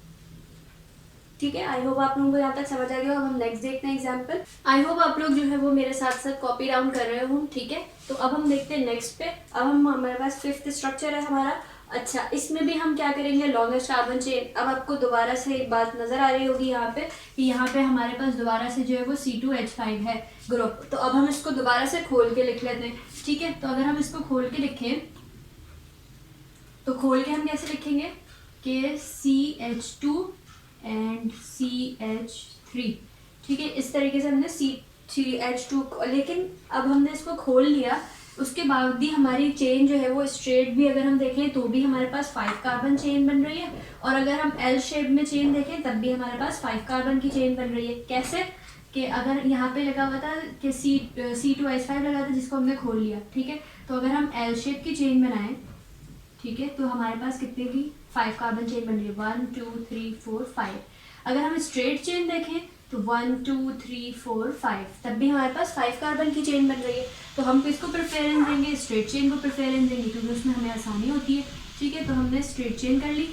Speaker 1: ठीक है। आई होप आप लोगों को यहाँ तक समझ आ गया। अब हम नेक्स्ट देखते हैं एग्जाम्पल। आई होप आप लोग जो है वो मेरे साथ साथ कॉपी डाउन कर रहे हो, ठीक है। तो अब हम देखते हैं नेक्स्ट पे। अब हमारे पास 5th स्ट्रक्चर है हमारा। अच्छा, इसमें भी हम क्या करेंगे, लॉन्गेस्ट कार्बन चेन। अब आपको दोबारा से एक बात नजर आ रही होगी यहाँ पे, कि यहाँ पे हमारे पास दोबारा से जो है वो C2H5 है ग्रुप। तो अब हम इसको दोबारा से खोल के लिख लेते हैं, ठीक है। तो अगर हम इसको खोल के लिखें, तो खोल के हम कैसे लिखेंगे कि CH2 एंड CH3, ठीक है। इस तरीके से हमने CH2, लेकिन अब हमने इसको खोल लिया, उसके बाद भी हमारी चेन जो है वो स्ट्रेट भी अगर हम देखें तो भी हमारे पास 5 कार्बन चेन बन रही है, और अगर हम एल शेप में चेन देखें तब भी हमारे पास 5 कार्बन की चेन बन रही है। कैसे कि अगर यहाँ पे लगा हुआ था कि C2H5 लगा था, जिसको हमने खोल लिया, ठीक है। तो अगर हम एल शेप की चेन बनाएं, ठीक है, तो हमारे पास कितने की 5 कार्बन चेन बन रही है, 1 2 3 4 5। अगर हम स्ट्रेट चेन देखें तो 1 2 3 4 5, तब भी हमारे पास 5 कार्बन की चेन बन रही है। तो हम किसको प्रेफरेंस देंगे, स्ट्रेट चेन को प्रेफरेंस देंगे, क्योंकि उसमें हमें आसानी होती है, ठीक है। तो हमने स्ट्रेट चेन कर ली।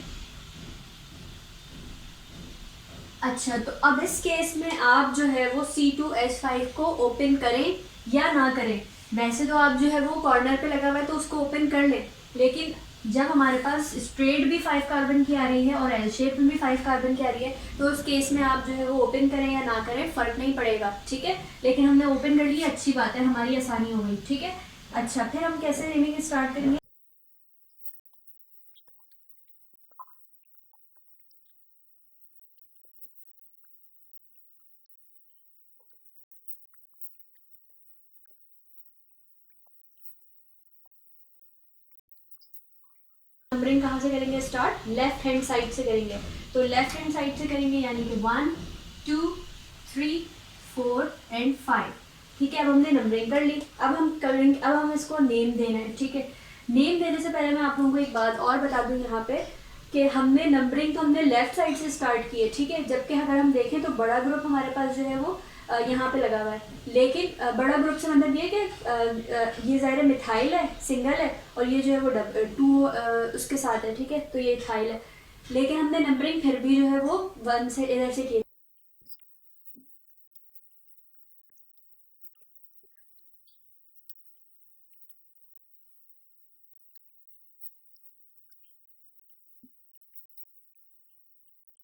Speaker 1: अच्छा, तो अब इस केस में आप जो है वो C2H5 को ओपन करें या ना करें। वैसे तो आप जो है वो कॉर्नर पे लगा हुआ है तो उसको ओपन कर लें, लेकिन जब हमारे पास स्ट्रेट भी 5 कार्बन की आ रही है और एल शेप में भी 5 कार्बन की आ रही है, तो उस केस में आप जो है वो ओपन करें या ना करें फ़र्क नहीं पड़ेगा, ठीक है। लेकिन हमने ओपन कर लिया, अच्छी बात है, हमारी आसानी हो गई, ठीक है। अच्छा, फिर हम कैसे नेमिंग स्टार्ट करेंगे। नंबरिंग कहाँ से करेंगे स्टार्ट, लेफ्ट हैंड साइड से करेंगे। तो लेफ्ट हैंड साइड से करेंगे, यानी कि 1 2 3 4 एंड 5, ठीक है। अब हमने नंबरिंग कर ली। अब हम करेंगे, अब हम इसको नेम देना है, ठीक है। नेम देने से पहले मैं आप लोगों को एक बात और बता दूं यहाँ पे, कि हमने नंबरिंग तो हमने लेफ्ट साइड से स्टार्ट की है, ठीक है। जबकि अगर हम देखें तो बड़ा ग्रुप हमारे पास जो है वो यहाँ पे लगा हुआ है, लेकिन बड़ा ग्रुप से मतलब ये कि ये ज़ाहिर मिथाइल है, सिंगल है, और ये जो है वो 2 उसके साथ है, ठीक है। तो ये इथाइल है, लेकिन हमने नंबरिंग फिर भी जो है वो 1 से इधर से की।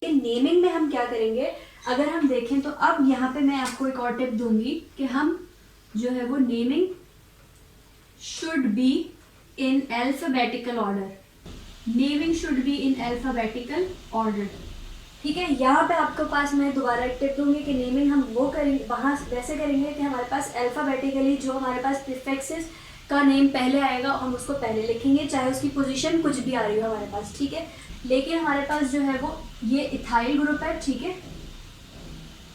Speaker 1: नेमिंग में हम क्या करेंगे, अगर हम देखें तो अब यहाँ पे मैं आपको एक और टिप दूंगी कि हम जो है वो naming should be in alphabetical order. Naming should be in alphabetical order, ठीक है। यहाँ पे आपके पास मैं दोबारा एक टिप दूंगी कि नेमिंग हम वो करेंगे, वहाँ वैसे करेंगे कि हमारे पास अल्फाबेटिकली जो हमारे पास प्रीफिक्सेस का नेम पहले आएगा हम उसको पहले लिखेंगे, चाहे उसकी पोजीशन कुछ भी आ रही हो हमारे पास, ठीक है। लेकिन हमारे पास जो है वो ये इथाइल ग्रुप है, ठीक है।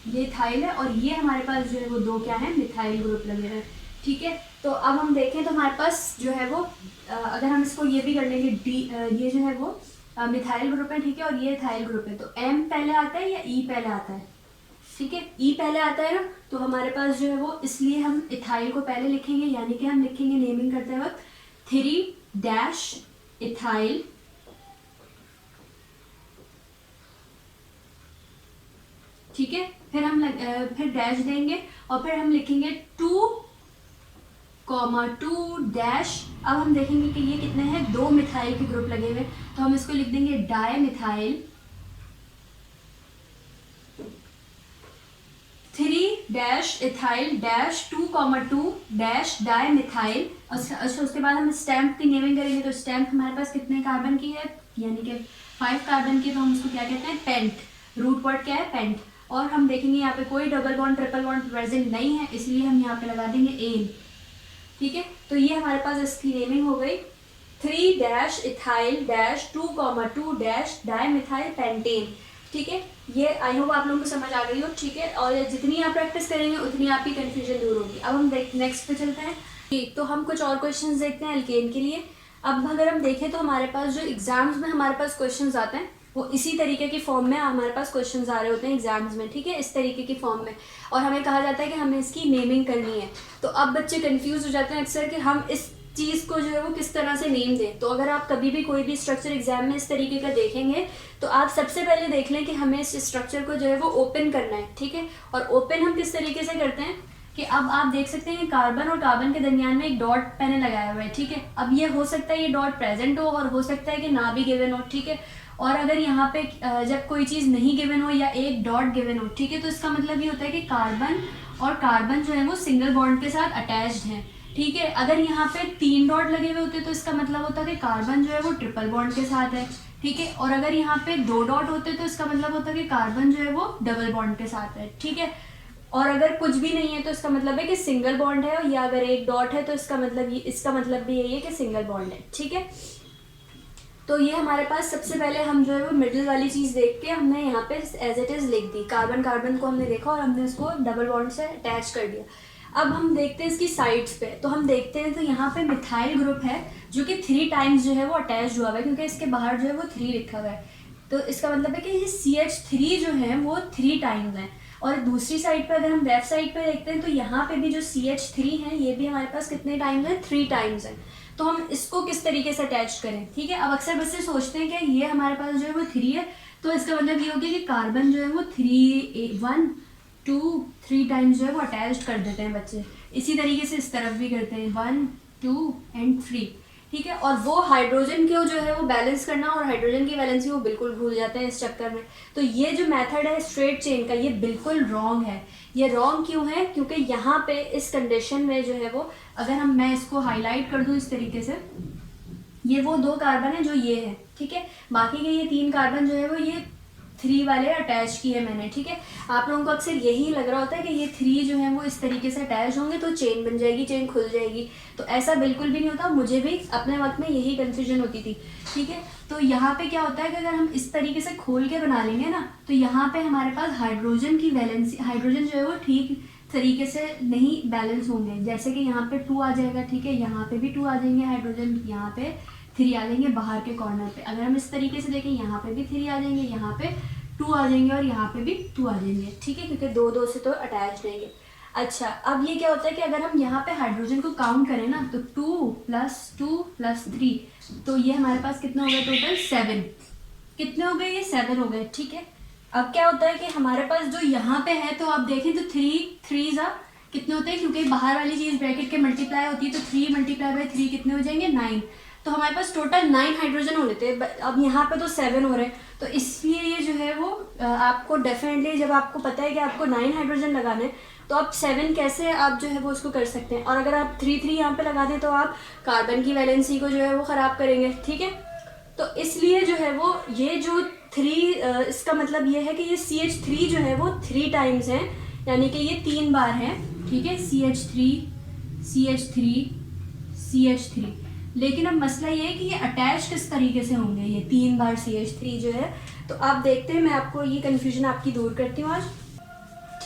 Speaker 1: ये इथाइल है और ये हमारे पास जो है वो दो क्या है, मिथाइल ग्रुप लगे हैं, ठीक है। तो अब हम देखें तो हमारे पास जो है वो अगर हम इसको ये भी कर लेंगे डी, ये जो है वो मिथाइल ग्रुप है, ठीक है, और ये इथाइल ग्रुप है, तो एम पहले आता है या ई पहले आता है, ठीक है, ई पहले आता है ना, तो हमारे पास जो है वो, इसलिए हम इथाइल को पहले लिखेंगे, यानी कि हम लिखेंगे नेमिंग करते वक्त 3 इथाइल, ठीक है, फिर हम फिर डैश देंगे और फिर हम लिखेंगे 2 डैश। अब हम देखेंगे कि ये कितने हैं, 2 मिथाइल के ग्रुप लगे हुए, तो हम इसको लिख देंगे di methyl 3 ethyl 2 dash di methyl. अच्छा, उसके बाद हम स्टैम्प की नेमिंग करेंगे, तो स्टैम्प हमारे पास कितने कार्बन की है, यानी कि 5 कार्बन की, तो हम उसको क्या कहते हैं, पेंट, रूट वर्ड क्या है, पेंट। और हम देखेंगे यहाँ पे कोई double bond triple bond present नहीं है, इसलिए हम यहाँ पे लगा देंगे एन, ठीक है। तो ये हमारे पास इसकी नेमिंग हो गई 3 इथाइल 2 डाई मिथाइल पेंटेन, ठीक है। ये आई होप आप लोगों को समझ आ गई हो, ठीक है, और जितनी आप प्रैक्टिस करेंगे उतनी आपकी कंफ्यूजन दूर होगी। अब हम नेक्स्ट पे चलते हैं, ठीक, तो हम कुछ और क्वेश्चंस देखते हैं एल्केन के लिए। अब अगर हम देखें तो हमारे पास जो एग्जाम्स में हमारे पास क्वेश्चंस आते हैं वो इसी तरीके की फॉर्म में हमारे पास क्वेश्चंस आ रहे होते हैं एग्जाम्स में, ठीक है, इस तरीके की फॉर्म में, और हमें कहा जाता है कि हमें इसकी नेमिंग करनी है। तो अब बच्चे कंफ्यूज हो जाते हैं अक्सर कि हम इस चीज़ को जो है वो किस तरह से नेम दें। तो अगर आप कभी भी कोई भी स्ट्रक्चर एग्जाम में इस तरीके का देखेंगे तो आप सबसे पहले देख लें कि हमें इस स्ट्रक्चर को जो है वो ओपन करना है, ठीक है। और ओपन हम किस तरीके से करते हैं कि अब आप देख सकते हैं कि कार्बन और कार्बन के दरमियान में एक डॉट मैंने लगाया हुआ है, ठीक है। अब ये हो सकता है ये डॉट प्रेजेंट हो और हो सकता है कि ना भी गिवन हो, ठीक है। और अगर यहाँ पे जब कोई चीज़ नहीं गिवन हो या एक डॉट गिवन हो, ठीक है, तो इसका मतलब ये होता है कि कार्बन और कार्बन जो है वो सिंगल बॉन्ड के साथ अटैच्ड हैं, ठीक है। अगर यहाँ पे 3 डॉट लगे हुए होते तो इसका मतलब होता है कि कार्बन जो है वो ट्रिपल बॉन्ड के साथ है, ठीक है। और अगर यहाँ पे 2 डॉट होते तो इसका मतलब होता है कि कार्बन जो है वो डबल बॉन्ड के साथ है, ठीक है। और अगर कुछ भी नहीं है तो इसका मतलब है कि सिंगल बॉन्ड है, या अगर एक डॉट है तो इसका मतलब भी यही है कि सिंगल बॉन्ड है, ठीक है। तो ये हमारे पास सबसे पहले हम जो है वो मिडिल वाली चीज़ देख के हमने यहाँ पे एज इट इज़ लिख दी, कार्बन कार्बन को हमने देखा और हमने उसको डबल बॉन्ड से अटैच कर दिया। अब हम देखते हैं इसकी साइड्स पे, तो हम देखते हैं तो यहाँ पे मिथाइल ग्रुप है जो कि 3 टाइम्स जो है वो अटैच हुआ हुआ है, क्योंकि इसके बाहर जो है वो 3 लिखा हुआ है, तो इसका मतलब है कि ये CH3 जो है वो 3 टाइम्स है। और दूसरी साइड पे अगर हम लेफ्ट साइड पे देखते हैं तो यहाँ पे भी जो CH3 है ये भी हमारे पास कितने टाइम्स है, 3 टाइम्स है। तो हम इसको किस तरीके से अटैच करें, ठीक है। अब अक्सर बच्चे सोचते हैं कि ये हमारे पास जो है वो 3 है, तो इसका मतलब ये हो गया कि कार्बन जो है वो 1 2 3 टाइम्स जो है वो अटैच कर देते हैं बच्चे। इसी तरीके से इस तरफ भी करते हैं 1 2 एंड 3, ठीक है। और वो हाइड्रोजन को जो है वो बैलेंस करना और हाइड्रोजन की वैलेंसी वो बिल्कुल भूल जाते हैं इस चक्कर में। तो ये जो मेथड है स्ट्रेट चेन का ये बिल्कुल रॉन्ग है। ये रॉन्ग क्यों है, क्योंकि यहाँ पे इस कंडीशन में जो है वो, अगर मैं इसको हाईलाइट कर दूँ इस तरीके से, ये वो 2 कार्बन है जो ये है, ठीक है। बाकी के ये 3 कार्बन जो है वो ये 3 वाले अटैच किए मैंने, ठीक है। आप लोगों को अक्सर यही लग रहा होता है कि ये 3 जो है वो इस तरीके से अटैच होंगे तो चेन बन जाएगी, चेन खुल जाएगी, तो ऐसा बिल्कुल भी नहीं होता। मुझे भी अपने वक्त में यही कन्फ्यूजन होती थी, ठीक है। तो यहाँ पे क्या होता है कि अगर हम इस तरीके से खोल के बना लेंगे ना, तो यहाँ पे हमारे पास हाइड्रोजन की वैलेंसी, हाइड्रोजन जो है वो ठीक तरीके से नहीं बैलेंस होंगे। जैसे कि यहाँ पे 2 आ जाएगा, ठीक है, यहाँ पे भी 2 आ जाएंगे हाइड्रोजन, यहाँ पे 3 आ जाएंगे बाहर के कॉर्नर पे। अगर हम इस तरीके से देखें यहाँ पे भी 3 आ जाएंगे, यहाँ पे 2 आ जाएंगे और यहाँ पे भी 2 आ जाएंगे, ठीक है, क्योंकि 2 2 से तो अटैच रहेंगे। अच्छा, अब ये क्या होता है कि अगर हम यहाँ पे हाइड्रोजन को काउंट करें ना, तो 2 + 2 + 3, तो ये हमारे पास कितना हो गया टोटल 7। कितने हो गए, ये 7 हो गए, ठीक है। अब क्या होता है कि हमारे पास जो यहाँ पे है, तो आप देखें तो 3 3 कितने होते हैं, क्योंकि बाहर वाली चीज़ ब्रैकेट के मल्टीप्लाई होती है, तो 3 × 3 कितने हो जाएंगे 9। तो हमारे पास टोटल 9 हाइड्रोजन होने थे, अब यहाँ पे तो 7 हो रहे हैं, तो इसलिए ये जो है वो आपको डेफिनेटली, जब आपको पता है कि आपको 9 हाइड्रोजन लगाना है, तो आप 7 कैसे आप जो है वो उसको कर सकते हैं। और अगर आप 3 3 यहाँ पे लगा दें तो आप कार्बन की वैलेंसी को जो है वो ख़राब करेंगे, ठीक है। तो इसलिए जो है वो ये जो 3 इसका मतलब ये है कि ये CH3 जो है वो 3 टाइम्स है, यानी कि ये 3 बार है, ठीक है, CH3 CH3 CH3। लेकिन अब मसला ये है कि ये अटैच किस तरीके से होंगे, ये 3 बार CH3 जो है। तो आप देखते हैं, मैं आपको ये कन्फ्यूजन आपकी दूर करती हूँ आज,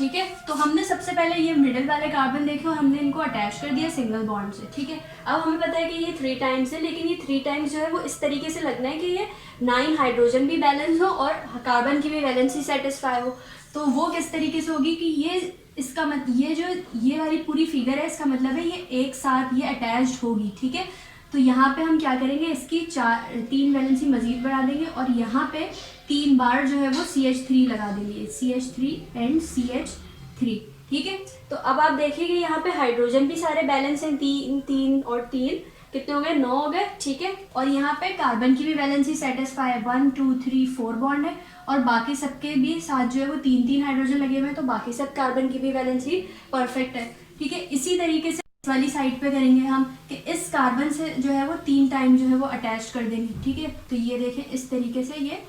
Speaker 1: ठीक है। तो हमने सबसे पहले ये मिडिल वाले कार्बन देखे और हमने इनको अटैच कर दिया सिंगल बॉन्ड से, ठीक है। अब हमें पता है कि ये 3 टाइम्स है, लेकिन ये 3 टाइम्स जो है वो इस तरीके से लगना है कि ये 9 हाइड्रोजन भी बैलेंस हो और कार्बन की भी वैलेंसी सेटिस्फाई हो। तो वो किस तरीके से होगी कि ये इसका ये जो ये वाली पूरी फिगर है, इसका मतलब है ये एक साथ ये अटैच्ड होगी, ठीक है। तो यहाँ पे हम क्या करेंगे, इसकी 3 वैलेंसी मजीद बढ़ा देंगे और यहाँ पे 3 बार जो है वो CH3 लगा देंगे, CH3 एंड CH3, ठीक है। तो अब आप देखिए यहाँ पे हाइड्रोजन भी सारे बैलेंस हैं, 3 3 और 3 कितने हो गए, 9 हो गए, ठीक है। और यहाँ पे कार्बन की भी वैलेंसी सेटिस्फाई है, 1 2 3 4 बॉन्ड है और बाकी सबके भी साथ जो है वो 3 3 हाइड्रोजन लगे हुए हैं, तो बाकी सब कार्बन की भी वैलेंसी परफेक्ट है, ठीक है। इसी तरीके से इस वाली साइड पे करेंगे हम कि इस कार्बन से जो है वो 3 टाइम जो है वो अटैच कर देंगे, ठीक है। तो ये देखें इस तरीके से ये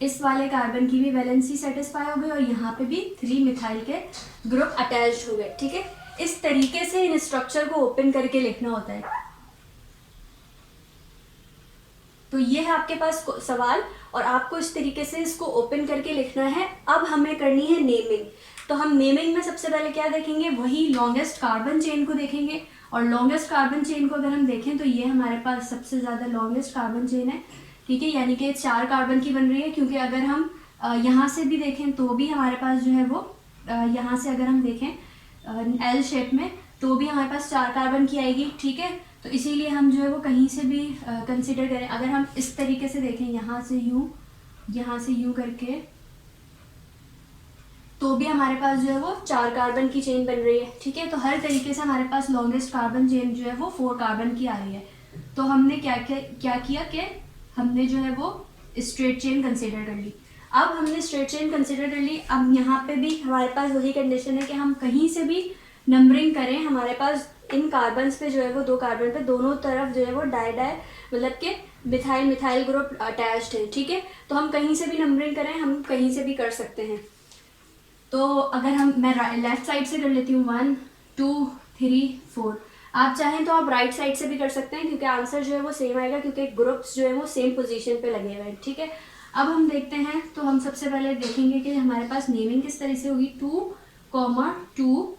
Speaker 1: इस वाले कार्बन की भी वैलेंसी सेटिस्फाई हो गई और यहाँ पे भी 3 मिथाइल के ग्रुप अटैच हो गए, ठीक है। इस तरीके से इन स्ट्रक्चर को ओपन करके लिखना होता है। तो ये है आपके पास सवाल और आपको इस तरीके से इसको ओपन करके लिखना है। अब हमें करनी है नेमिंग। तो हम नेमिंग में सबसे पहले क्या देखेंगे, वही लॉन्गेस्ट कार्बन चेन को देखेंगे और लॉन्गेस्ट कार्बन चेन को अगर हम देखें तो ये हमारे पास सबसे ज़्यादा लॉन्गेस्ट कार्बन चेन है, ठीक है। यानी कि 4 कार्बन की बन रही है, क्योंकि अगर हम यहाँ से भी देखें तो भी हमारे पास जो है वो यहाँ से अगर हम देखें एल शेप में तो भी हमारे पास 4 कार्बन की आएगी, ठीक है। तो इसीलिए हम जो है वो कहीं से भी कंसिडर करें, अगर हम इस तरीके से देखें यहाँ से यूँ करके तो भी हमारे पास जो है वो 4 कार्बन की चेन बन रही है, ठीक है। तो हर तरीके से हमारे पास लॉन्गेस्ट कार्बन चेन जो है वो 4 कार्बन की आ रही है। तो हमने क्या किया कि हमने जो है वो स्ट्रेट चेन कंसिडर कर ली। अब हमने स्ट्रेट चेन कंसिडर कर ली, अब यहाँ पे भी हमारे पास वही कंडीशन है कि हम कहीं से भी नंबरिंग करें, हमारे पास इन कार्बन्स पे जो है वो 2 कार्बन पे दोनों तरफ जो है वो डाई मतलब कि मिथाइल मिथाइल ग्रुप अटैच्ड है, ठीक है। तो हम कहीं से भी नंबरिंग करें, हम कहीं से भी कर सकते हैं। तो अगर मैं लेफ्ट साइड से कर लेती हूँ 1 2 3 4, आप चाहें तो आप राइट साइड से भी कर सकते हैं, क्योंकि आंसर जो है वो सेम आएगा, क्योंकि ग्रुप्स जो है वो सेम पोजीशन पे लगे हुए हैं, ठीक है। अब हम देखते हैं, तो हम सबसे पहले देखेंगे कि हमारे पास नेमिंग किस तरह से होगी। 2,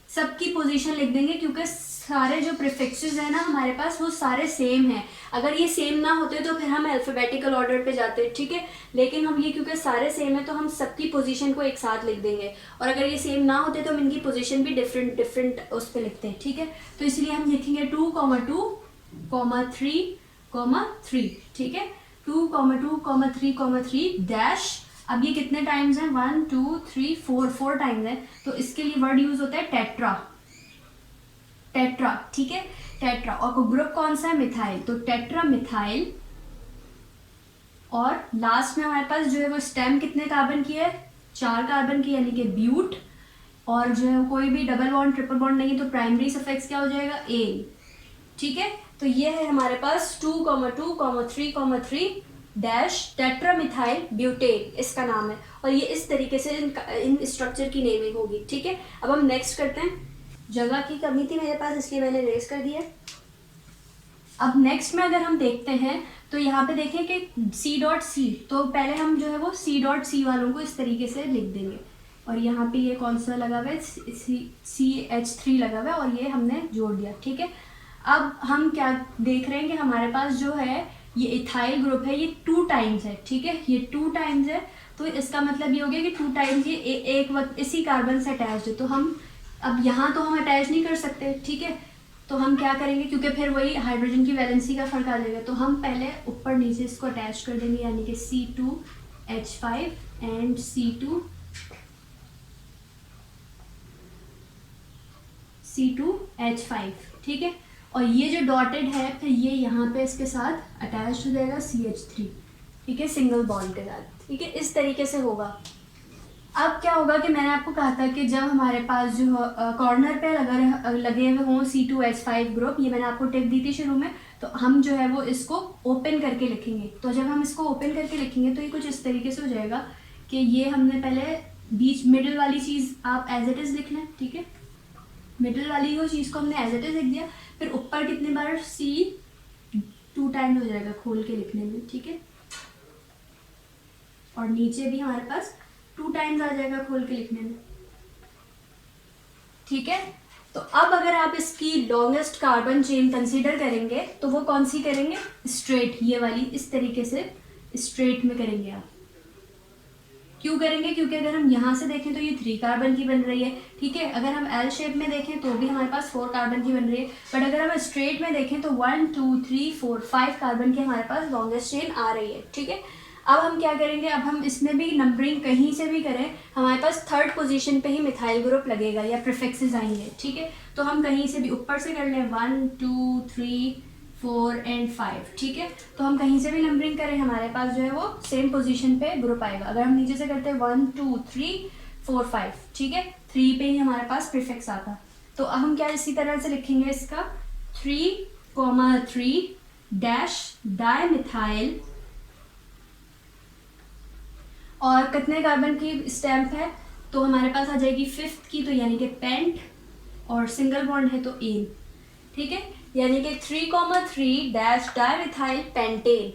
Speaker 1: सबकी पोजीशन लिख देंगे, क्योंकि सारे जो प्रीफिक्सेस है ना हमारे पास वो सारे सेम हैं। अगर ये सेम ना होते तो फिर हम अल्फाबेटिकल ऑर्डर पे जाते, ठीक है। लेकिन हम ये क्योंकि सारे सेम है तो हम सबकी पोजीशन को एक साथ लिख देंगे, और अगर ये सेम ना होते तो हम इनकी पोजीशन भी डिफरेंट उस पर लिखते हैं, ठीक है। तो इसलिए हम लिखेंगे 2, 2, 3, ठीक है। 2, 2, 3 डैश। अब ये कितने टाइम्स हैं, 1 2 3 4 टाइम्स है, तो इसके लिए वर्ड यूज होता है टेट्रा, ठीक है, टेट्रा। और ग्रुप कौन सा है, मिथाइल, तो टेट्रा मिथाइल। और लास्ट में हमारे पास जो है वो स्टेम कितने कार्बन की है, 4 कार्बन की, यानी कि ब्यूट। और जो है कोई भी डबल बॉन्ड ट्रिपल बॉन्ड नहीं, तो प्राइमरी सफिक्स क्या हो जाएगा, ए, ठीक है। तो ये है हमारे पास 2, 2, 3 डैश टेट्रामिथाइल ब्यूटेन इसका नाम है, और ये इस तरीके से इन स्ट्रक्चर की नेमिंग होगी, ठीक है। अब हम नेक्स्ट करते हैं। जगह की कमी थी मेरे पास, इसलिए मैंने रेस कर दिया। अब नेक्स्ट में अगर हम देखते हैं तो यहाँ पे देखें कि C.C, तो पहले हम जो है वो C.C वालों को इस तरीके से लिख देंगे, और यहाँ पे ये कौन सा लगा हुआ है, CH3 लगा हुआ है, और ये हमने जोड़ दिया, ठीक है। अब हम क्या देख रहे हैं कि हमारे पास जो है ये इथाइल ग्रुप है, ये 2 टाइम्स है, ठीक है, ये 2 टाइम्स है। तो इसका मतलब ये हो गया कि 2 टाइम्स ये एक वक्त इसी कार्बन से अटैच है। तो हम अब यहाँ तो हम अटैच नहीं कर सकते, ठीक है। तो हम क्या करेंगे, क्योंकि फिर वही हाइड्रोजन की वैलेंसी का फर्क आ जाएगा, तो हम पहले ऊपर नीचे इसको अटैच कर देंगे, यानी कि C2H5 एंड C2H5, ठीक है। और ये जो डॉटेड है फिर ये यहाँ पे इसके साथ अटैच हो जाएगा CH3, ठीक है, सिंगल बॉन्ड के साथ, ठीक है। इस तरीके से होगा। अब क्या होगा कि मैंने आपको कहा था कि जब हमारे पास जो कॉर्नर पे लगे हुए हों C2H5 ग्रुप, ये मैंने आपको टिप दी थी शुरू में, तो हम जो है वो इसको ओपन करके लिखेंगे। तो जब हम इसको ओपन करके लिखेंगे तो ये कुछ इस तरीके से हो जाएगा कि ये हमने पहले बीच मिडिल वाली चीज़ आप एज इट इज़ लिख लें, ठीक है, मिडिल वाली वो चीज़ को हमने एज इट इज़ लिख दिया। फिर ऊपर कितने बार C 2 टाइम्स हो जाएगा खोल के लिखने में, ठीक है। और नीचे भी हमारे पास 2 टाइम्स आ जाएगा खोल के लिखने में, ठीक है। तो अब अगर आप इसकी लॉन्गेस्ट कार्बन चेन कंसीडर करेंगे तो वो कौन सी करेंगे, स्ट्रेट, ये वाली इस तरीके से स्ट्रेट में करेंगे आप। क्यों करेंगे, क्योंकि अगर हम यहाँ से देखें तो ये 3 कार्बन की बन रही है, ठीक है। अगर हम एल शेप में देखें तो भी हमारे पास 4 कार्बन की बन रही है, बट अगर हम स्ट्रेट में देखें तो 1 2 3 4 5 कार्बन की हमारे पास लॉन्गेस्ट चेन आ रही है, ठीक है। अब हम क्या करेंगे, अब हम इसमें भी नंबरिंग कहीं से भी करें, हमारे पास 3rd पोजीशन पे ही मिथाइल ग्रुप लगेगा या प्रीफिक्सेस आएंगे, ठीक है। तो हम कहीं से भी ऊपर से कर लें 1 2 3 4 एंड 5, ठीक है। तो हम कहीं से भी नंबरिंग करें, हमारे पास जो है वो सेम पोजीशन पे ग्रुप आएगा। अगर हम नीचे से करते हैं 1 2 3 4 5, ठीक है, 3 पे ही हमारे पास प्रीफिक्स आता। तो अब हम क्या इसी तरह से लिखेंगे इसका 3,3 डैश डाइमिथाइल, और कितने कार्बन की स्टैम्प है, तो हमारे पास आ जाएगी 5th की, तो यानी कि पेंट, और सिंगल बॉन्ड है तो एन, ठीक है। यानी कि 3,3 डैश डाइमिथाइल पेंटेन।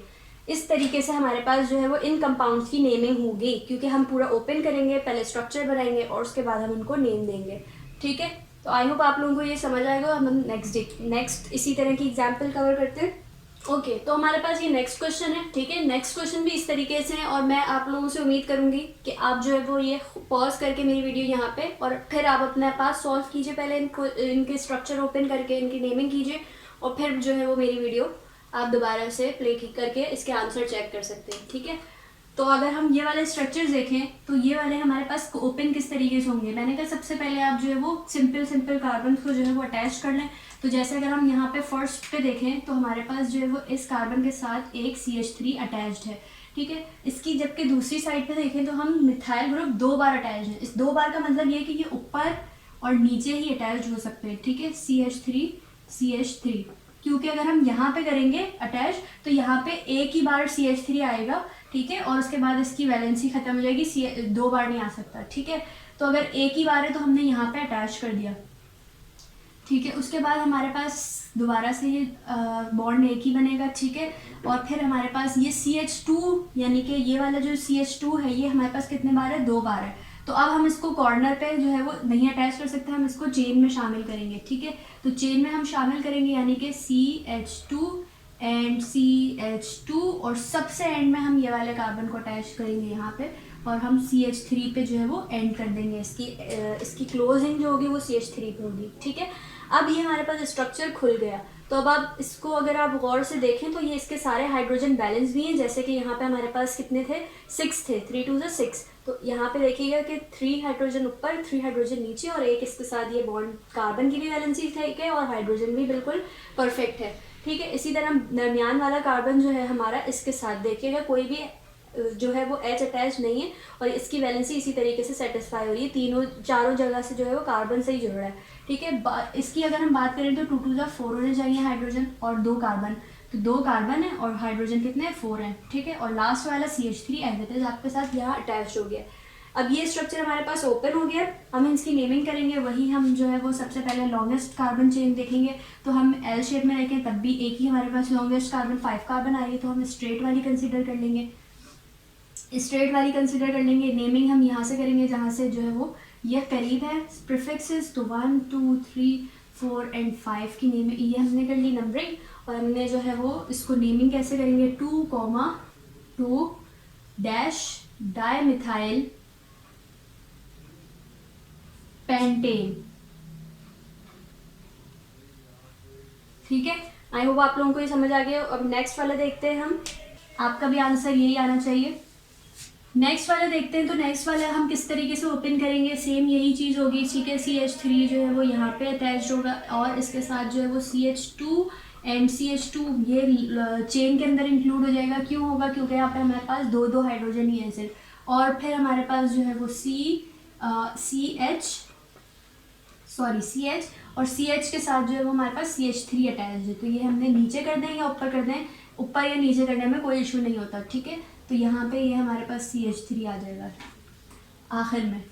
Speaker 1: इस तरीके से हमारे पास जो है वो इन कंपाउंड्स की नेमिंग होगी, क्योंकि हम पूरा ओपन करेंगे, पहले स्ट्रक्चर बनाएंगे और उसके बाद हम इनको नेम देंगे, ठीक है। तो आई होप आप लोगों को ये समझ आएगा। हम नेक्स्ट इसी तरह की एग्जाम्पल कवर करते हैं। ओके, तो हमारे पास ये नेक्स्ट क्वेश्चन है, ठीक है। नेक्स्ट क्वेश्चन भी इस तरीके से है, और मैं आप लोगों से उम्मीद करूंगी कि आप जो है वो ये पॉज करके मेरी वीडियो यहाँ पे, और फिर आप अपने पास सॉल्व कीजिए, पहले इनके स्ट्रक्चर ओपन करके इनकी नेमिंग कीजिए, और फिर जो है वो मेरी वीडियो आप दोबारा से प्ले करके इसके आंसर चेक कर सकते हैं, ठीक है। तो अगर हम ये वाले स्ट्रक्चर्स देखें तो ये वाले हमारे पास ओपन किस तरीके से होंगे, मैंने कहा सबसे पहले आप जो है वो सिंपल कार्बन को जो है वो अटैच कर लें। तो जैसे अगर हम यहाँ पे फर्स्ट पे देखें तो हमारे पास जो है वो इस कार्बन के साथ एक CH3 अटैच्ड है, ठीक है। इसकी जबकि दूसरी साइड पे देखें तो हम मिथाइल ग्रुप 2 बार अटैच्ड है। इस 2 बार का मतलब ये कि ये ऊपर और नीचे ही अटैच्ड हो सकते हैं, ठीक है, CH3, क्योंकि अगर हम यहाँ पे करेंगे अटैच तो यहाँ पे एक ही बार CH3 आएगा, ठीक है, और उसके बाद इसकी वैलेंसी खत्म हो जाएगी, 2 बार नहीं आ सकता, ठीक है। तो अगर एक ही बार है तो हमने यहाँ पे अटैच कर दिया, ठीक है। उसके बाद हमारे पास दोबारा से ये बॉन्ड एक ही बनेगा, ठीक है। और फिर हमारे पास ये CH2, यानी कि ये वाला जो CH2 है ये हमारे पास कितने बार है, 2 बार है। तो अब हम इसको कॉर्नर पे जो है वो नहीं अटैच कर सकते, हम इसको चेन में शामिल करेंगे, ठीक है। तो चेन में हम शामिल करेंगे, यानी कि CH2 एंड CH2, और सबसे एंड में हम ये वाले कार्बन को अटैच करेंगे यहाँ पे, और हम CH3 पे जो है वो एंड कर देंगे। इसकी क्लोजिंग जो होगी वो CH3 पे होगी, ठीक है। अब ये हमारे पास स्ट्रक्चर खुल गया। तो अब आप इसको अगर आप गौर से देखें तो ये इसके सारे हाइड्रोजन बैलेंस भी हैं, जैसे कि यहाँ पे हमारे पास कितने थे, 6 थे, 3 2 6। तो यहाँ पे देखिएगा कि 3 हाइड्रोजन ऊपर, 3 हाइड्रोजन नीचे, और एक इसके साथ ये बॉन्ड कार्बन की भी वैलेंसी ठीक है, और हाइड्रोजन भी बिल्कुल परफेक्ट है, ठीक है। इसी तरह दरमियान वाला कार्बन जो है हमारा, इसके साथ देखिएगा कोई भी जो है वो H अटैच नहीं है, और इसकी वैलेंसी इसी तरीके से सेटिस्फाई हो रही है, चारों जगह से जो है वो कार्बन से ही जुड़ रहा है, ठीक है। इसकी अगर हम बात करें तो 2 2 4 होने चाहिए हाइड्रोजन, और 2 कार्बन, तो 2 कार्बन है और हाइड्रोजन कितने हैं, 4 हैं, ठीक है। और लास्ट वाला CH3 एज इट इज आपके साथ यहाँ अटैच हो गया। अब ये स्ट्रक्चर हमारे पास ओपन हो गया, हम इसकी नेमिंग करेंगे, वही हम जो है वो सबसे पहले लॉन्गेस्ट कार्बन चेन देखेंगे। तो हम L शेप में देखें तब भी एक ही हमारे पास लॉन्गेस्ट कार्बन 5 कार्बन आ रही है, तो हम स्ट्रेट वाली कंसिडर कर लेंगे, नेमिंग हम यहाँ से करेंगे जहाँ से जो है वो ये करीब है प्रीफिक्सेस। तो 1 2 3 4 एंड 5 की नेमिंग ये हमने कर ली नंबरिंग, और हमने जो है वो इसको नेमिंग कैसे करेंगे, 2,2 डैश डाइमिथाइल पेंटेन, ठीक है। आई होप आप लोगों को ये समझ आ गया। अब नेक्स्ट वाला देखते हैं हम, आपका भी आंसर यही आना चाहिए। नेक्स्ट वाला देखते हैं, तो नेक्स्ट वाला हम किस तरीके से ओपन करेंगे, सेम यही चीज़ होगी, ठीक है। CH3 जो है वो यहाँ पे अटैच होगा, और इसके साथ जो है वो CH2 एंड CH2 ये चेन के अंदर इंक्लूड हो जाएगा। क्यों होगा, क्योंकि यहाँ पे हमारे पास 2 हाइड्रोजन ही है सिर्फ, और फिर हमारे पास जो है वो CH और CH के साथ जो है वो हमारे पास CH3 अटैच है। तो ये हमने नीचे कर दें या ऊपर कर दें, ऊपर या नीचे करने में कोई इशू नहीं होता, ठीक है। तो यहाँ पे ये हमारे पास CH3 आ जाएगा आखिर में।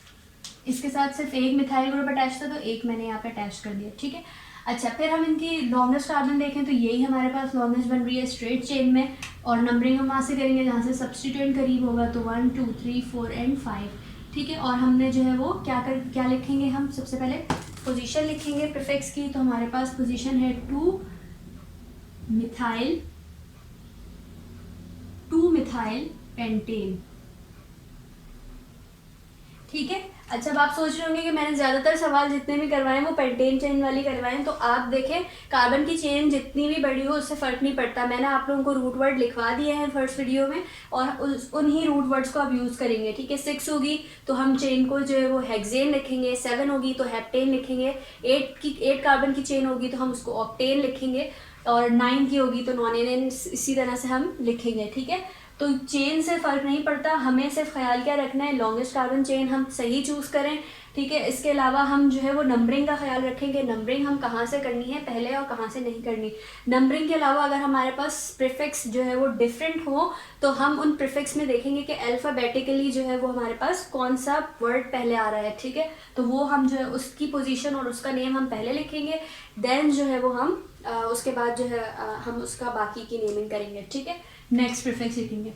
Speaker 1: इसके साथ सिर्फ एक मिथाइल ग्रुप अटैच था, तो एक मैंने यहाँ पे अटैच कर दिया, ठीक है। अच्छा, फिर हम इनकी लॉन्गेस्ट कार्बन देखें तो यही हमारे पास लॉन्गेस्ट बन रही है स्ट्रेट चेन में, और नंबरिंग हम वहाँ से करेंगे जहाँ से सब्स्टिट्यूएंट करीब होगा। तो 1 2 3 4 एंड 5, ठीक है। और हमने जो है वो क्या लिखेंगे, हम सबसे पहले पोजीशन लिखेंगे प्रीफिक्स की। तो हमारे पास पोजीशन है 2 मिथाइल पेंटेन। ठीक है। अच्छा, अब आप सोच रहे होंगे कि मैंने ज़्यादातर सवाल जितने भी करवाए वो पेंटेन चेन वाली करवाए। तो आप देखें, कार्बन की चेन जितनी भी बड़ी हो उससे फ़र्क नहीं पड़ता। मैंने आप लोगों को रूट वर्ड लिखवा दिए हैं फर्स्ट वीडियो में, और उन्हीं रूट वर्ड्स को आप यूज़ करेंगे। ठीक है। 6 होगी तो हम चेन को जो है वो हेक्सेन लिखेंगे, 7 होगी तो हेप्टेन लिखेंगे, 8 कार्बन की चेन होगी तो हम उसको ऑक्टेन लिखेंगे, और 9 की होगी तो नॉनेन, इसी तरह से हम लिखेंगे। ठीक है। तो चेन से फ़र्क नहीं पड़ता, हमें सिर्फ ख्याल क्या रखना है, लॉन्गेस्ट कार्बन चेन हम सही चूज़ करें। ठीक है। इसके अलावा हम जो है वो नंबरिंग का ख्याल रखेंगे, नंबरिंग हम कहाँ से करनी है पहले और कहाँ से नहीं करनी। नंबरिंग के अलावा अगर हमारे पास प्रीफिक्स जो है वो डिफरेंट हो तो हम उन प्रीफिक्स में देखेंगे कि अल्फ़ाबेटिकली जो है वो हमारे पास कौन सा वर्ड पहले आ रहा है। ठीक है। तो वो हम जो है उसकी पोजीशन और उसका नेम हम पहले लिखेंगे, देन जो है वो हम उसके बाद जो है हम उसका बाकी की नेमिंग करेंगे। ठीक है। नेक्स्ट प्रीफिक्स लिखेंगे।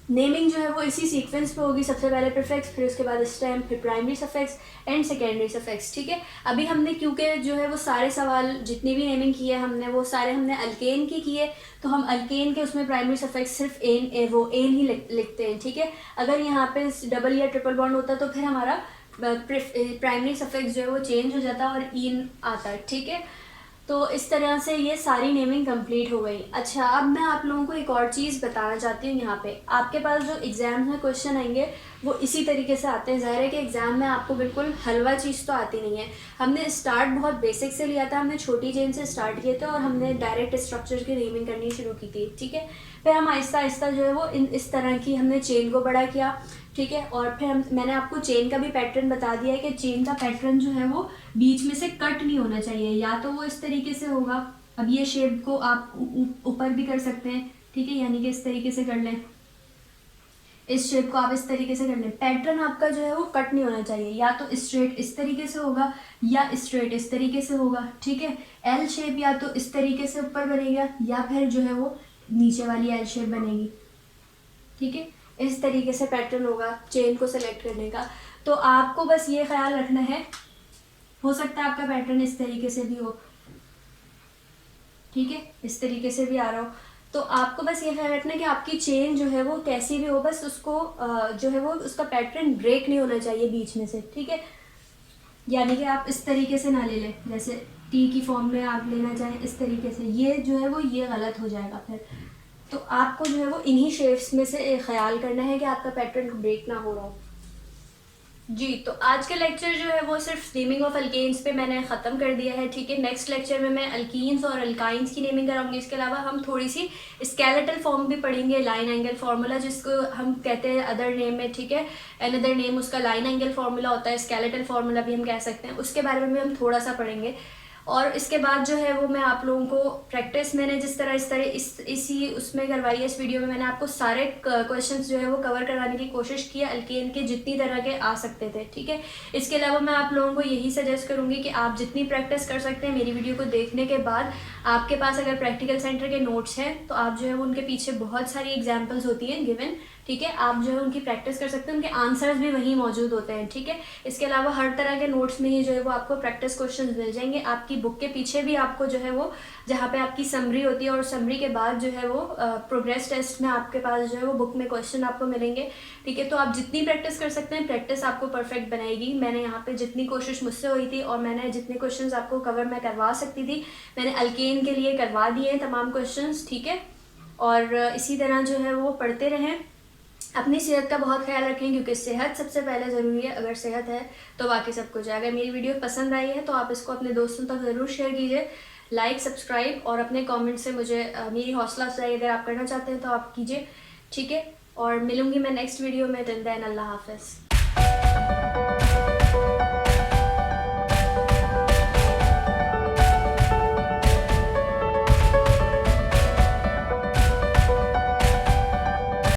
Speaker 1: नेमिंग जो है वो इसी सीक्वेंस पे होगी, सबसे पहले प्रीफिक्स, फिर उसके बाद स्टेम, फिर primary suffix and secondary suffix. ठीक है। अभी हमने क्योंकि जो है वो सारे सवाल जितनी भी नेमिंग की है हमने वो सारे हमने अल्केन की किए, तो हम अल्केन के उसमें प्राइमरी सफिक्स सिर्फ एन ही लिखते हैं। ठीक है। अगर यहाँ पे डबल या ट्रिपल बॉन्ड होता तो फिर हमारा प्राइमरी सफिक्स जो है वो चेंज हो जाता और इन आता। ठीक है। तो इस तरह से ये सारी नेमिंग कंप्लीट हो गई। अच्छा, अब मैं आप लोगों को एक और चीज़ बताना चाहती हूँ। यहाँ पे आपके पास जो एग्ज़ाम में क्वेश्चन आएंगे वो इसी तरीके से आते हैं। ज़ाहिर है कि एग्ज़ाम में आपको बिल्कुल हलवा चीज़ तो आती नहीं है। हमने स्टार्ट बहुत बेसिक से लिया था, हमने छोटी चेन से स्टार्ट किए थे और हमने डायरेक्ट स्ट्रक्चर की नेमिंग करनी शुरू की थी। ठीक है। फिर हम आहिस्ता आहिस्ता जो है वो इस तरह की हमने चेन को बड़ा किया। ठीक है। और फिर मैंने आपको चेन का भी पैटर्न बता दिया है कि चेन का पैटर्न जो है वो बीच में से कट नहीं होना चाहिए, या तो वो इस तरीके से होगा। अब ये शेप को आप ऊपर भी कर सकते हैं। ठीक है। यानी कि इस तरीके से कर लें, इस शेप को आप इस तरीके से कर लें। पैटर्न आपका जो है वो कट नहीं होना चाहिए, या तो स्ट्रेट इस तरीके से होगा या स्ट्रेट इस तरीके से होगा। ठीक है। एल शेप या तो इस तरीके से ऊपर बनेगा या फिर जो है वो नीचे वाली एल शेप बनेगी। ठीक है। इस तरीके से पैटर्न होगा चेन को सेलेक्ट करने का। तो आपको बस ये ख्याल रखना है, हो सकता है आपका पैटर्न इस तरीके से भी हो। ठीक है। इस तरीके से भी आ रहा हो, तो आपको बस ये ख्याल रखना है कि आपकी चेन जो है वो कैसी भी हो, बस उसको जो है वो उसका पैटर्न ब्रेक नहीं होना चाहिए बीच में से। ठीक है। यानी कि आप इस तरीके से ना ले लें, जैसे टी की फॉर्म में आप लेना चाहें इस तरीके से, ये जो है वो ये गलत हो जाएगा फिर। तो आपको जो है वो इन्हीं शेप्स में से ख्याल करना है कि आपका पैटर्न ब्रेक ना हो रहा हो। जी, तो आज का लेक्चर जो है वो सिर्फ नेमिंग ऑफ अल्केन्स पे मैंने ख़त्म कर दिया है। ठीक है। नेक्स्ट लेक्चर में मैं अल्कीन्स और अल्काइंस की नेमिंग कराऊंगी। इसके अलावा हम थोड़ी सी स्केलेटल फॉर्म भी पढ़ेंगे, लाइन एंगल फार्मूला जिसको हम कहते हैं अदर नेम में। ठीक है। अनदर नेम उसका लाइन एंगल फार्मूला होता है, स्केलेटल फार्मूला भी हम कह सकते हैं। उसके बारे में भी हम थोड़ा सा पढ़ेंगे। और इसके बाद जो है वो मैं आप लोगों को प्रैक्टिस मैंने जिस तरह इसी उसमें करवाई है, इस वीडियो में मैंने आपको सारे क्वेश्चंस जो है वो कवर कराने की कोशिश की है, अल्केन के जितनी तरह के आ सकते थे। ठीक है। इसके अलावा मैं आप लोगों को यही सजेस्ट करूंगी कि आप जितनी प्रैक्टिस कर सकते हैं मेरी वीडियो को देखने के बाद, आपके पास अगर प्रैक्टिकल सेंटर के नोट्स हैं तो आप जो है वो उनके पीछे बहुत सारी एग्जाम्पल्स होती हैं गिवन। ठीक है। आप जो है उनकी प्रैक्टिस कर सकते हैं, उनके आंसर्स भी वहीं मौजूद होते हैं। ठीक है। इसके अलावा हर तरह के नोट्स में ही जो है वो आपको प्रैक्टिस क्वेश्चंस मिल जाएंगे। आपकी बुक के पीछे भी आपको जो है वो जहाँ पे आपकी समरी होती है और समरी के बाद जो है वो प्रोग्रेस टेस्ट में आपके पास जो है वो बुक में क्वेश्चन आपको मिलेंगे। ठीक है। तो आप जितनी प्रैक्टिस कर सकते हैं, प्रैक्टिस आपको परफेक्ट बनाएगी। मैंने यहाँ पे जितनी कोशिश मुझसे हुई थी और मैंने जितने क्वेश्चन आपको कवर मैं करवा सकती थी मैंने अल्केन के लिए करवा दिए हैं तमाम क्वेश्चन। ठीक है। और इसी तरह जो है वो पढ़ते रहें, अपनी सेहत का बहुत ख्याल रखें क्योंकि सेहत सबसे पहले ज़रूरी है। अगर सेहत है तो बाकी सब कुछ है। अगर मेरी वीडियो पसंद आई है तो आप इसको अपने दोस्तों तक ज़रूर शेयर कीजिए, लाइक, सब्सक्राइब और अपने कमेंट से मुझे मेरी हौसला अफजाई अगर आप करना चाहते हैं तो आप कीजिए। ठीक है। और मिलूंगी मैं नेक्स्ट वीडियो में। टिल देन अल्लाह हाफ़िज़।